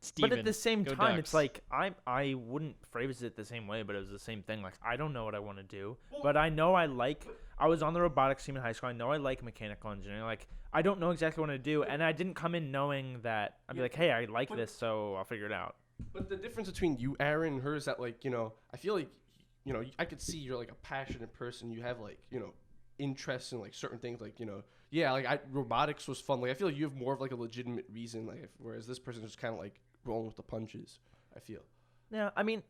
[SPEAKER 6] Steven.
[SPEAKER 2] But at the same
[SPEAKER 6] Go
[SPEAKER 2] time,
[SPEAKER 6] Ducks.
[SPEAKER 2] it's like I wouldn't phrase it the same way, but it was the same thing. Like I don't know what I want to do, but I know I was on the robotics team in high school. I know I like mechanical engineering. Like I don't know exactly what to do, and I didn't come in knowing that I'd be like, hey, I like this, so I'll figure it out.
[SPEAKER 5] But the difference between you, Aaron, and her is that like I feel like I could see you're like a passionate person. You have like interests in like certain things, like like robotics was fun. Like I feel like you have more of like a legitimate reason, like whereas this person is just kind of like rolling with the punches, I feel.
[SPEAKER 2] Yeah, I mean,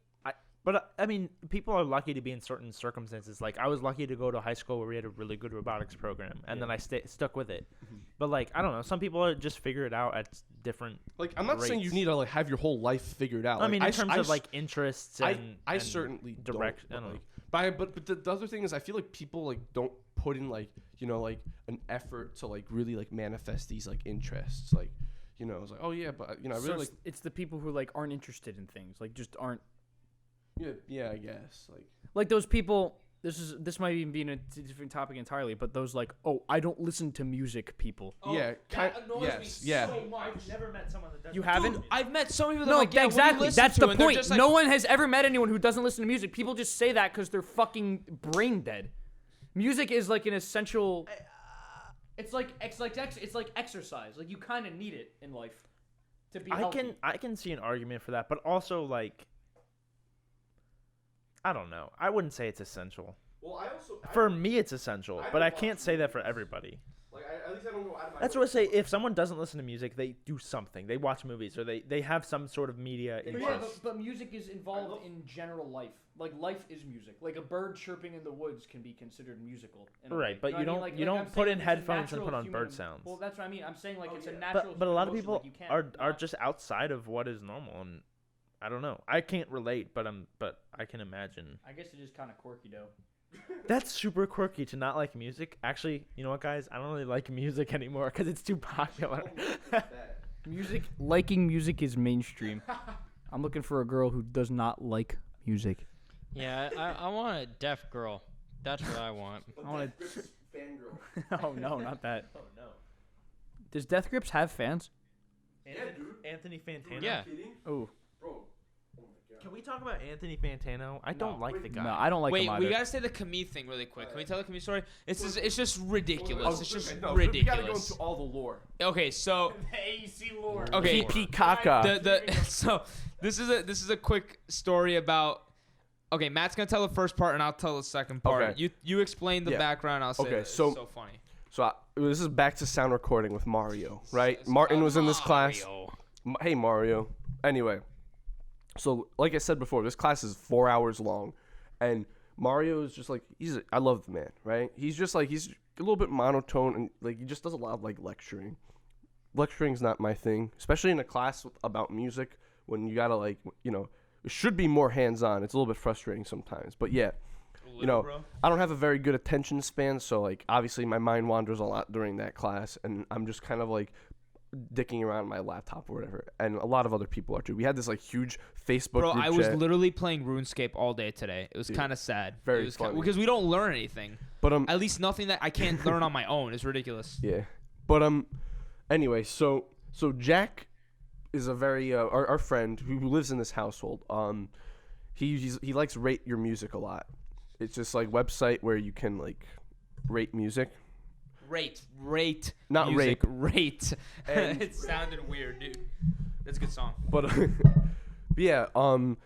[SPEAKER 2] people are lucky to be in certain circumstances. Like I was lucky to go to high school where we had a really good robotics program, and then I stuck with it. But like I don't know, some people just figure it out at different.
[SPEAKER 5] Like I'm not saying you need to like have your whole life figured out.
[SPEAKER 2] I mean,
[SPEAKER 5] like,
[SPEAKER 2] in terms of like interests and
[SPEAKER 5] I certainly
[SPEAKER 2] direct.
[SPEAKER 5] don't.
[SPEAKER 2] I don't know.
[SPEAKER 5] But the other thing is, I feel like people like don't put in like like an effort to like really like manifest these like interests. Like it's like, oh yeah, but I really
[SPEAKER 4] So
[SPEAKER 5] like.
[SPEAKER 4] it's the people who like aren't interested in things, like just aren't.
[SPEAKER 5] Yeah, I guess
[SPEAKER 4] Like those people. This might even be a different topic entirely, but those like, oh, I don't listen to music people.
[SPEAKER 5] yeah, yeah.
[SPEAKER 2] I've never met someone that does.
[SPEAKER 4] You haven't?
[SPEAKER 3] Dude, I've met so many people that
[SPEAKER 4] No,
[SPEAKER 3] are like, yeah, what do you
[SPEAKER 4] exactly.
[SPEAKER 3] listen
[SPEAKER 4] That's
[SPEAKER 3] to?
[SPEAKER 4] the
[SPEAKER 3] And they're
[SPEAKER 4] point.
[SPEAKER 3] just like,
[SPEAKER 4] No one has ever met anyone who doesn't listen to music. People just say that because they're fucking brain dead. Music is like an essential. It's like exercise. Like you kind of need it in life to be healthy.
[SPEAKER 2] I can see an argument for that, but also like I don't know. I wouldn't say it's essential.
[SPEAKER 5] Well,
[SPEAKER 2] For me, it's essential, but I can't say that for everybody.
[SPEAKER 5] Like at least I don't go out of my.
[SPEAKER 2] That's what I say. If someone doesn't listen to music, they do something. They watch movies or they have some sort of media interest.
[SPEAKER 4] But music is involved in general life. Like life is music. Like a bird chirping in the woods can be considered musical. In a way.
[SPEAKER 2] Right, but
[SPEAKER 4] know
[SPEAKER 2] you
[SPEAKER 4] what I
[SPEAKER 2] don't
[SPEAKER 4] mean?
[SPEAKER 2] you
[SPEAKER 4] I'm
[SPEAKER 2] don't put
[SPEAKER 4] saying
[SPEAKER 2] in
[SPEAKER 4] it's a
[SPEAKER 2] headphones and
[SPEAKER 4] natural
[SPEAKER 2] put on
[SPEAKER 4] human-
[SPEAKER 2] bird sounds.
[SPEAKER 4] Well, that's what I mean. I'm saying like it's a natural.
[SPEAKER 2] But a lot of
[SPEAKER 4] human
[SPEAKER 2] people
[SPEAKER 4] emotion, like, you can't
[SPEAKER 2] are
[SPEAKER 4] not-
[SPEAKER 2] just outside of what is normal, and I don't know. I can't relate, but I can imagine.
[SPEAKER 4] I guess it is kind of quirky though.
[SPEAKER 2] That's super quirky to not like music. Actually, you know what, guys? I don't really like music anymore because it's too popular.
[SPEAKER 4] Liking music is mainstream. I'm looking for a girl who does not like music.
[SPEAKER 6] Yeah, I want a deaf girl. That's what I want.
[SPEAKER 4] I want
[SPEAKER 5] Fangirl.
[SPEAKER 4] Oh no, not that.
[SPEAKER 2] Oh no.
[SPEAKER 4] Does Death Grips have fans?
[SPEAKER 2] Anthony Fantano.
[SPEAKER 6] Yeah.
[SPEAKER 4] Oh.
[SPEAKER 5] Bro.
[SPEAKER 2] Can we talk about Anthony Fantano? I don't like the guy.
[SPEAKER 4] No, I don't like
[SPEAKER 3] Wait,
[SPEAKER 4] him either.
[SPEAKER 3] we gotta say the Camille thing really quick. Can we tell the Camille story? It's just ridiculous. It's just
[SPEAKER 5] We gotta go
[SPEAKER 3] ridiculous.
[SPEAKER 5] into all the lore.
[SPEAKER 3] Okay, so
[SPEAKER 4] AEC lore.
[SPEAKER 3] okay,
[SPEAKER 5] Kata.
[SPEAKER 3] so this is a quick story about. Okay, Matt's gonna tell the first part and I'll tell the second part.
[SPEAKER 5] Okay.
[SPEAKER 3] You explain the
[SPEAKER 5] Yeah.
[SPEAKER 3] background. I'll say
[SPEAKER 5] Okay,
[SPEAKER 3] that. It's
[SPEAKER 5] so-
[SPEAKER 3] so funny.
[SPEAKER 5] So this is back to sound recording with Mario, right? Martin was in this class. Hey, Mario. Anyway, so like I said before, this class is 4 hours long, and Mario is just like I love the man, right? He's a little bit monotone, and like he just does a lot of like lecturing. Lecturing's not my thing, especially in a class about music when you gotta like it should be more hands-on. It's a little bit frustrating sometimes, but yeah. I don't have a very good attention span, so like obviously my mind wanders a lot during that class, and I'm just kind of like dicking around my laptop or whatever, and a lot of other people are too. We had this like huge Facebook
[SPEAKER 3] Bro,
[SPEAKER 5] group
[SPEAKER 3] I was
[SPEAKER 5] chat.
[SPEAKER 3] literally playing RuneScape all day today. It was
[SPEAKER 5] Dude,
[SPEAKER 3] kind of sad.
[SPEAKER 5] very
[SPEAKER 3] It was
[SPEAKER 5] funny.
[SPEAKER 3] because we don't learn anything.
[SPEAKER 5] But
[SPEAKER 3] At least nothing that I can't learn on my own is ridiculous.
[SPEAKER 5] yeah, but anyway, so Jack is a very our friend who lives in this household. He likes rate your music a lot. It's just like website where you can like rate music.
[SPEAKER 3] Rate.
[SPEAKER 5] Not
[SPEAKER 3] music,
[SPEAKER 5] rape.
[SPEAKER 3] Rate.
[SPEAKER 5] And-
[SPEAKER 3] It sounded weird, dude. That's a good song.
[SPEAKER 5] But yeah, and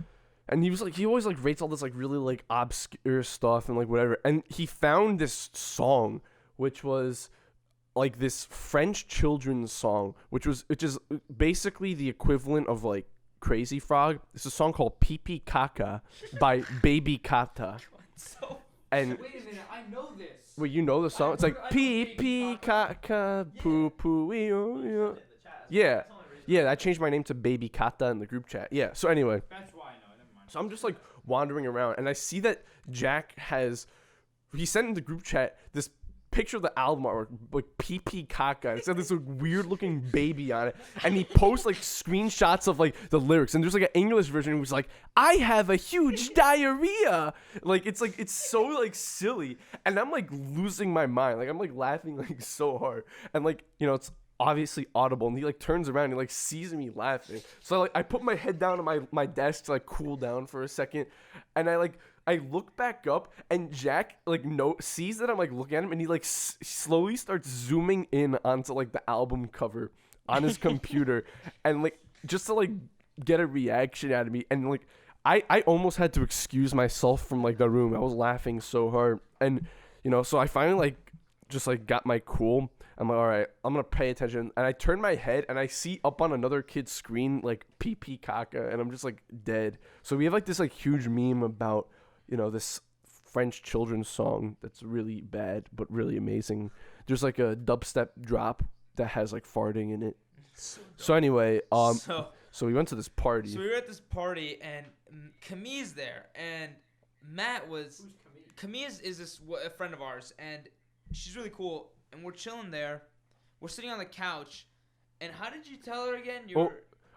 [SPEAKER 5] he always like rates all this like really like obscure stuff and like whatever. And he found this song which was like this French children's song, which is basically the equivalent of like Crazy Frog. It's a song called Pee Kaka by Baby Kata. And
[SPEAKER 3] Wait a minute, I know this.
[SPEAKER 5] well, you know the song. It's like Pee Kaka poo poo wee oh. Yeah. Yeah, I changed my name to Baby Kata in the group chat. Yeah. So anyway,
[SPEAKER 3] That's why I know. Never mind.
[SPEAKER 5] so I'm just like wandering around, and I see that Jack he sent in the group chat this picture of the album artwork, like PP Kaka. It said this like, weird looking baby on it, and he posts like screenshots of like the lyrics, and there's like an English version. It was like, "I have a huge diarrhea." Like it's so like silly, and I'm like losing my mind. Like I'm like laughing like so hard, and like it's obviously audible, and he like turns around and he like sees me laughing. So like I put my head down on my desk to like cool down for a second, and I look back up, and Jack like sees that I'm like looking at him, and he like slowly starts zooming in onto like the album cover on his computer, and like just to like get a reaction out of me, and like I almost had to excuse myself from like the room. I was laughing so hard, and so I finally like just like got my cool. I'm like, all right, I'm gonna pay attention, and I turn my head, and I see up on another kid's screen like PP Kaka, and I'm just like dead. So we have like this like huge meme about this French children's song that's really bad but really amazing. There's like a dubstep drop that has like farting in it. So anyway, so we went to this party.
[SPEAKER 3] So we were at this party, and Camille's there, and Matt was. Who's Camille? Camille is a friend of ours, and she's really cool. And we're chilling there. We're sitting on the couch, and how did you tell her again?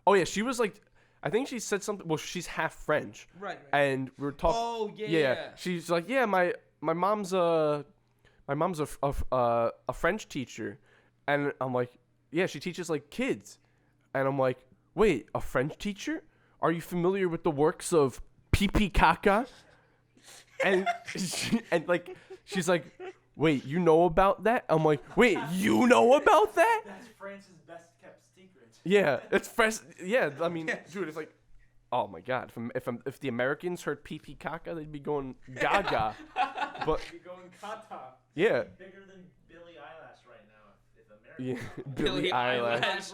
[SPEAKER 5] Oh yeah, she was like, I think she said something. Well, she's half French.
[SPEAKER 3] Right.
[SPEAKER 5] And we were talking.
[SPEAKER 3] Oh yeah.
[SPEAKER 5] She's like, yeah, my mom's a French teacher, and I'm like, yeah, she teaches like kids, and I'm like, wait, a French teacher? Are you familiar with the works of Pipi Kaka? And she's like, wait, you know about that? I'm like, wait, you know about that?
[SPEAKER 2] That's France's best kept secret.
[SPEAKER 5] Yeah, it's fresh. Yeah, I mean, dude, it's like, oh my god, if the Americans heard PP Kaka, they'd be going gaga. But
[SPEAKER 2] You're going Kata.
[SPEAKER 5] yeah,
[SPEAKER 2] Bigger than Billie Eilish right now. If America.
[SPEAKER 5] yeah, Billie Eilish.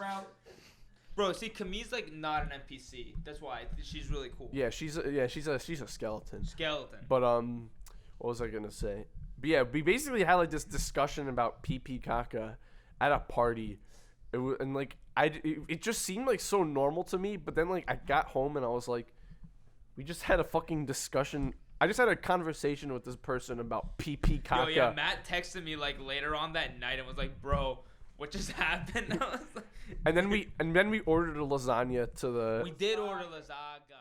[SPEAKER 3] Bro, see, Camille's like not an NPC. That's why she's really cool.
[SPEAKER 5] Yeah, she's a skeleton.
[SPEAKER 3] Skeleton.
[SPEAKER 5] But what was I gonna say? But yeah, we basically had like this discussion about PP Kaka at a party. It was, and like it just seemed like so normal to me. But then like I got home and I was like, we just had a fucking discussion. I just had a conversation with this person about PP Kaka.
[SPEAKER 3] Yo, yeah, Matt texted me like later on that night and was like, bro, what just happened? I was like,
[SPEAKER 5] and then we ordered a lasagna to the.
[SPEAKER 3] We did order lasagna.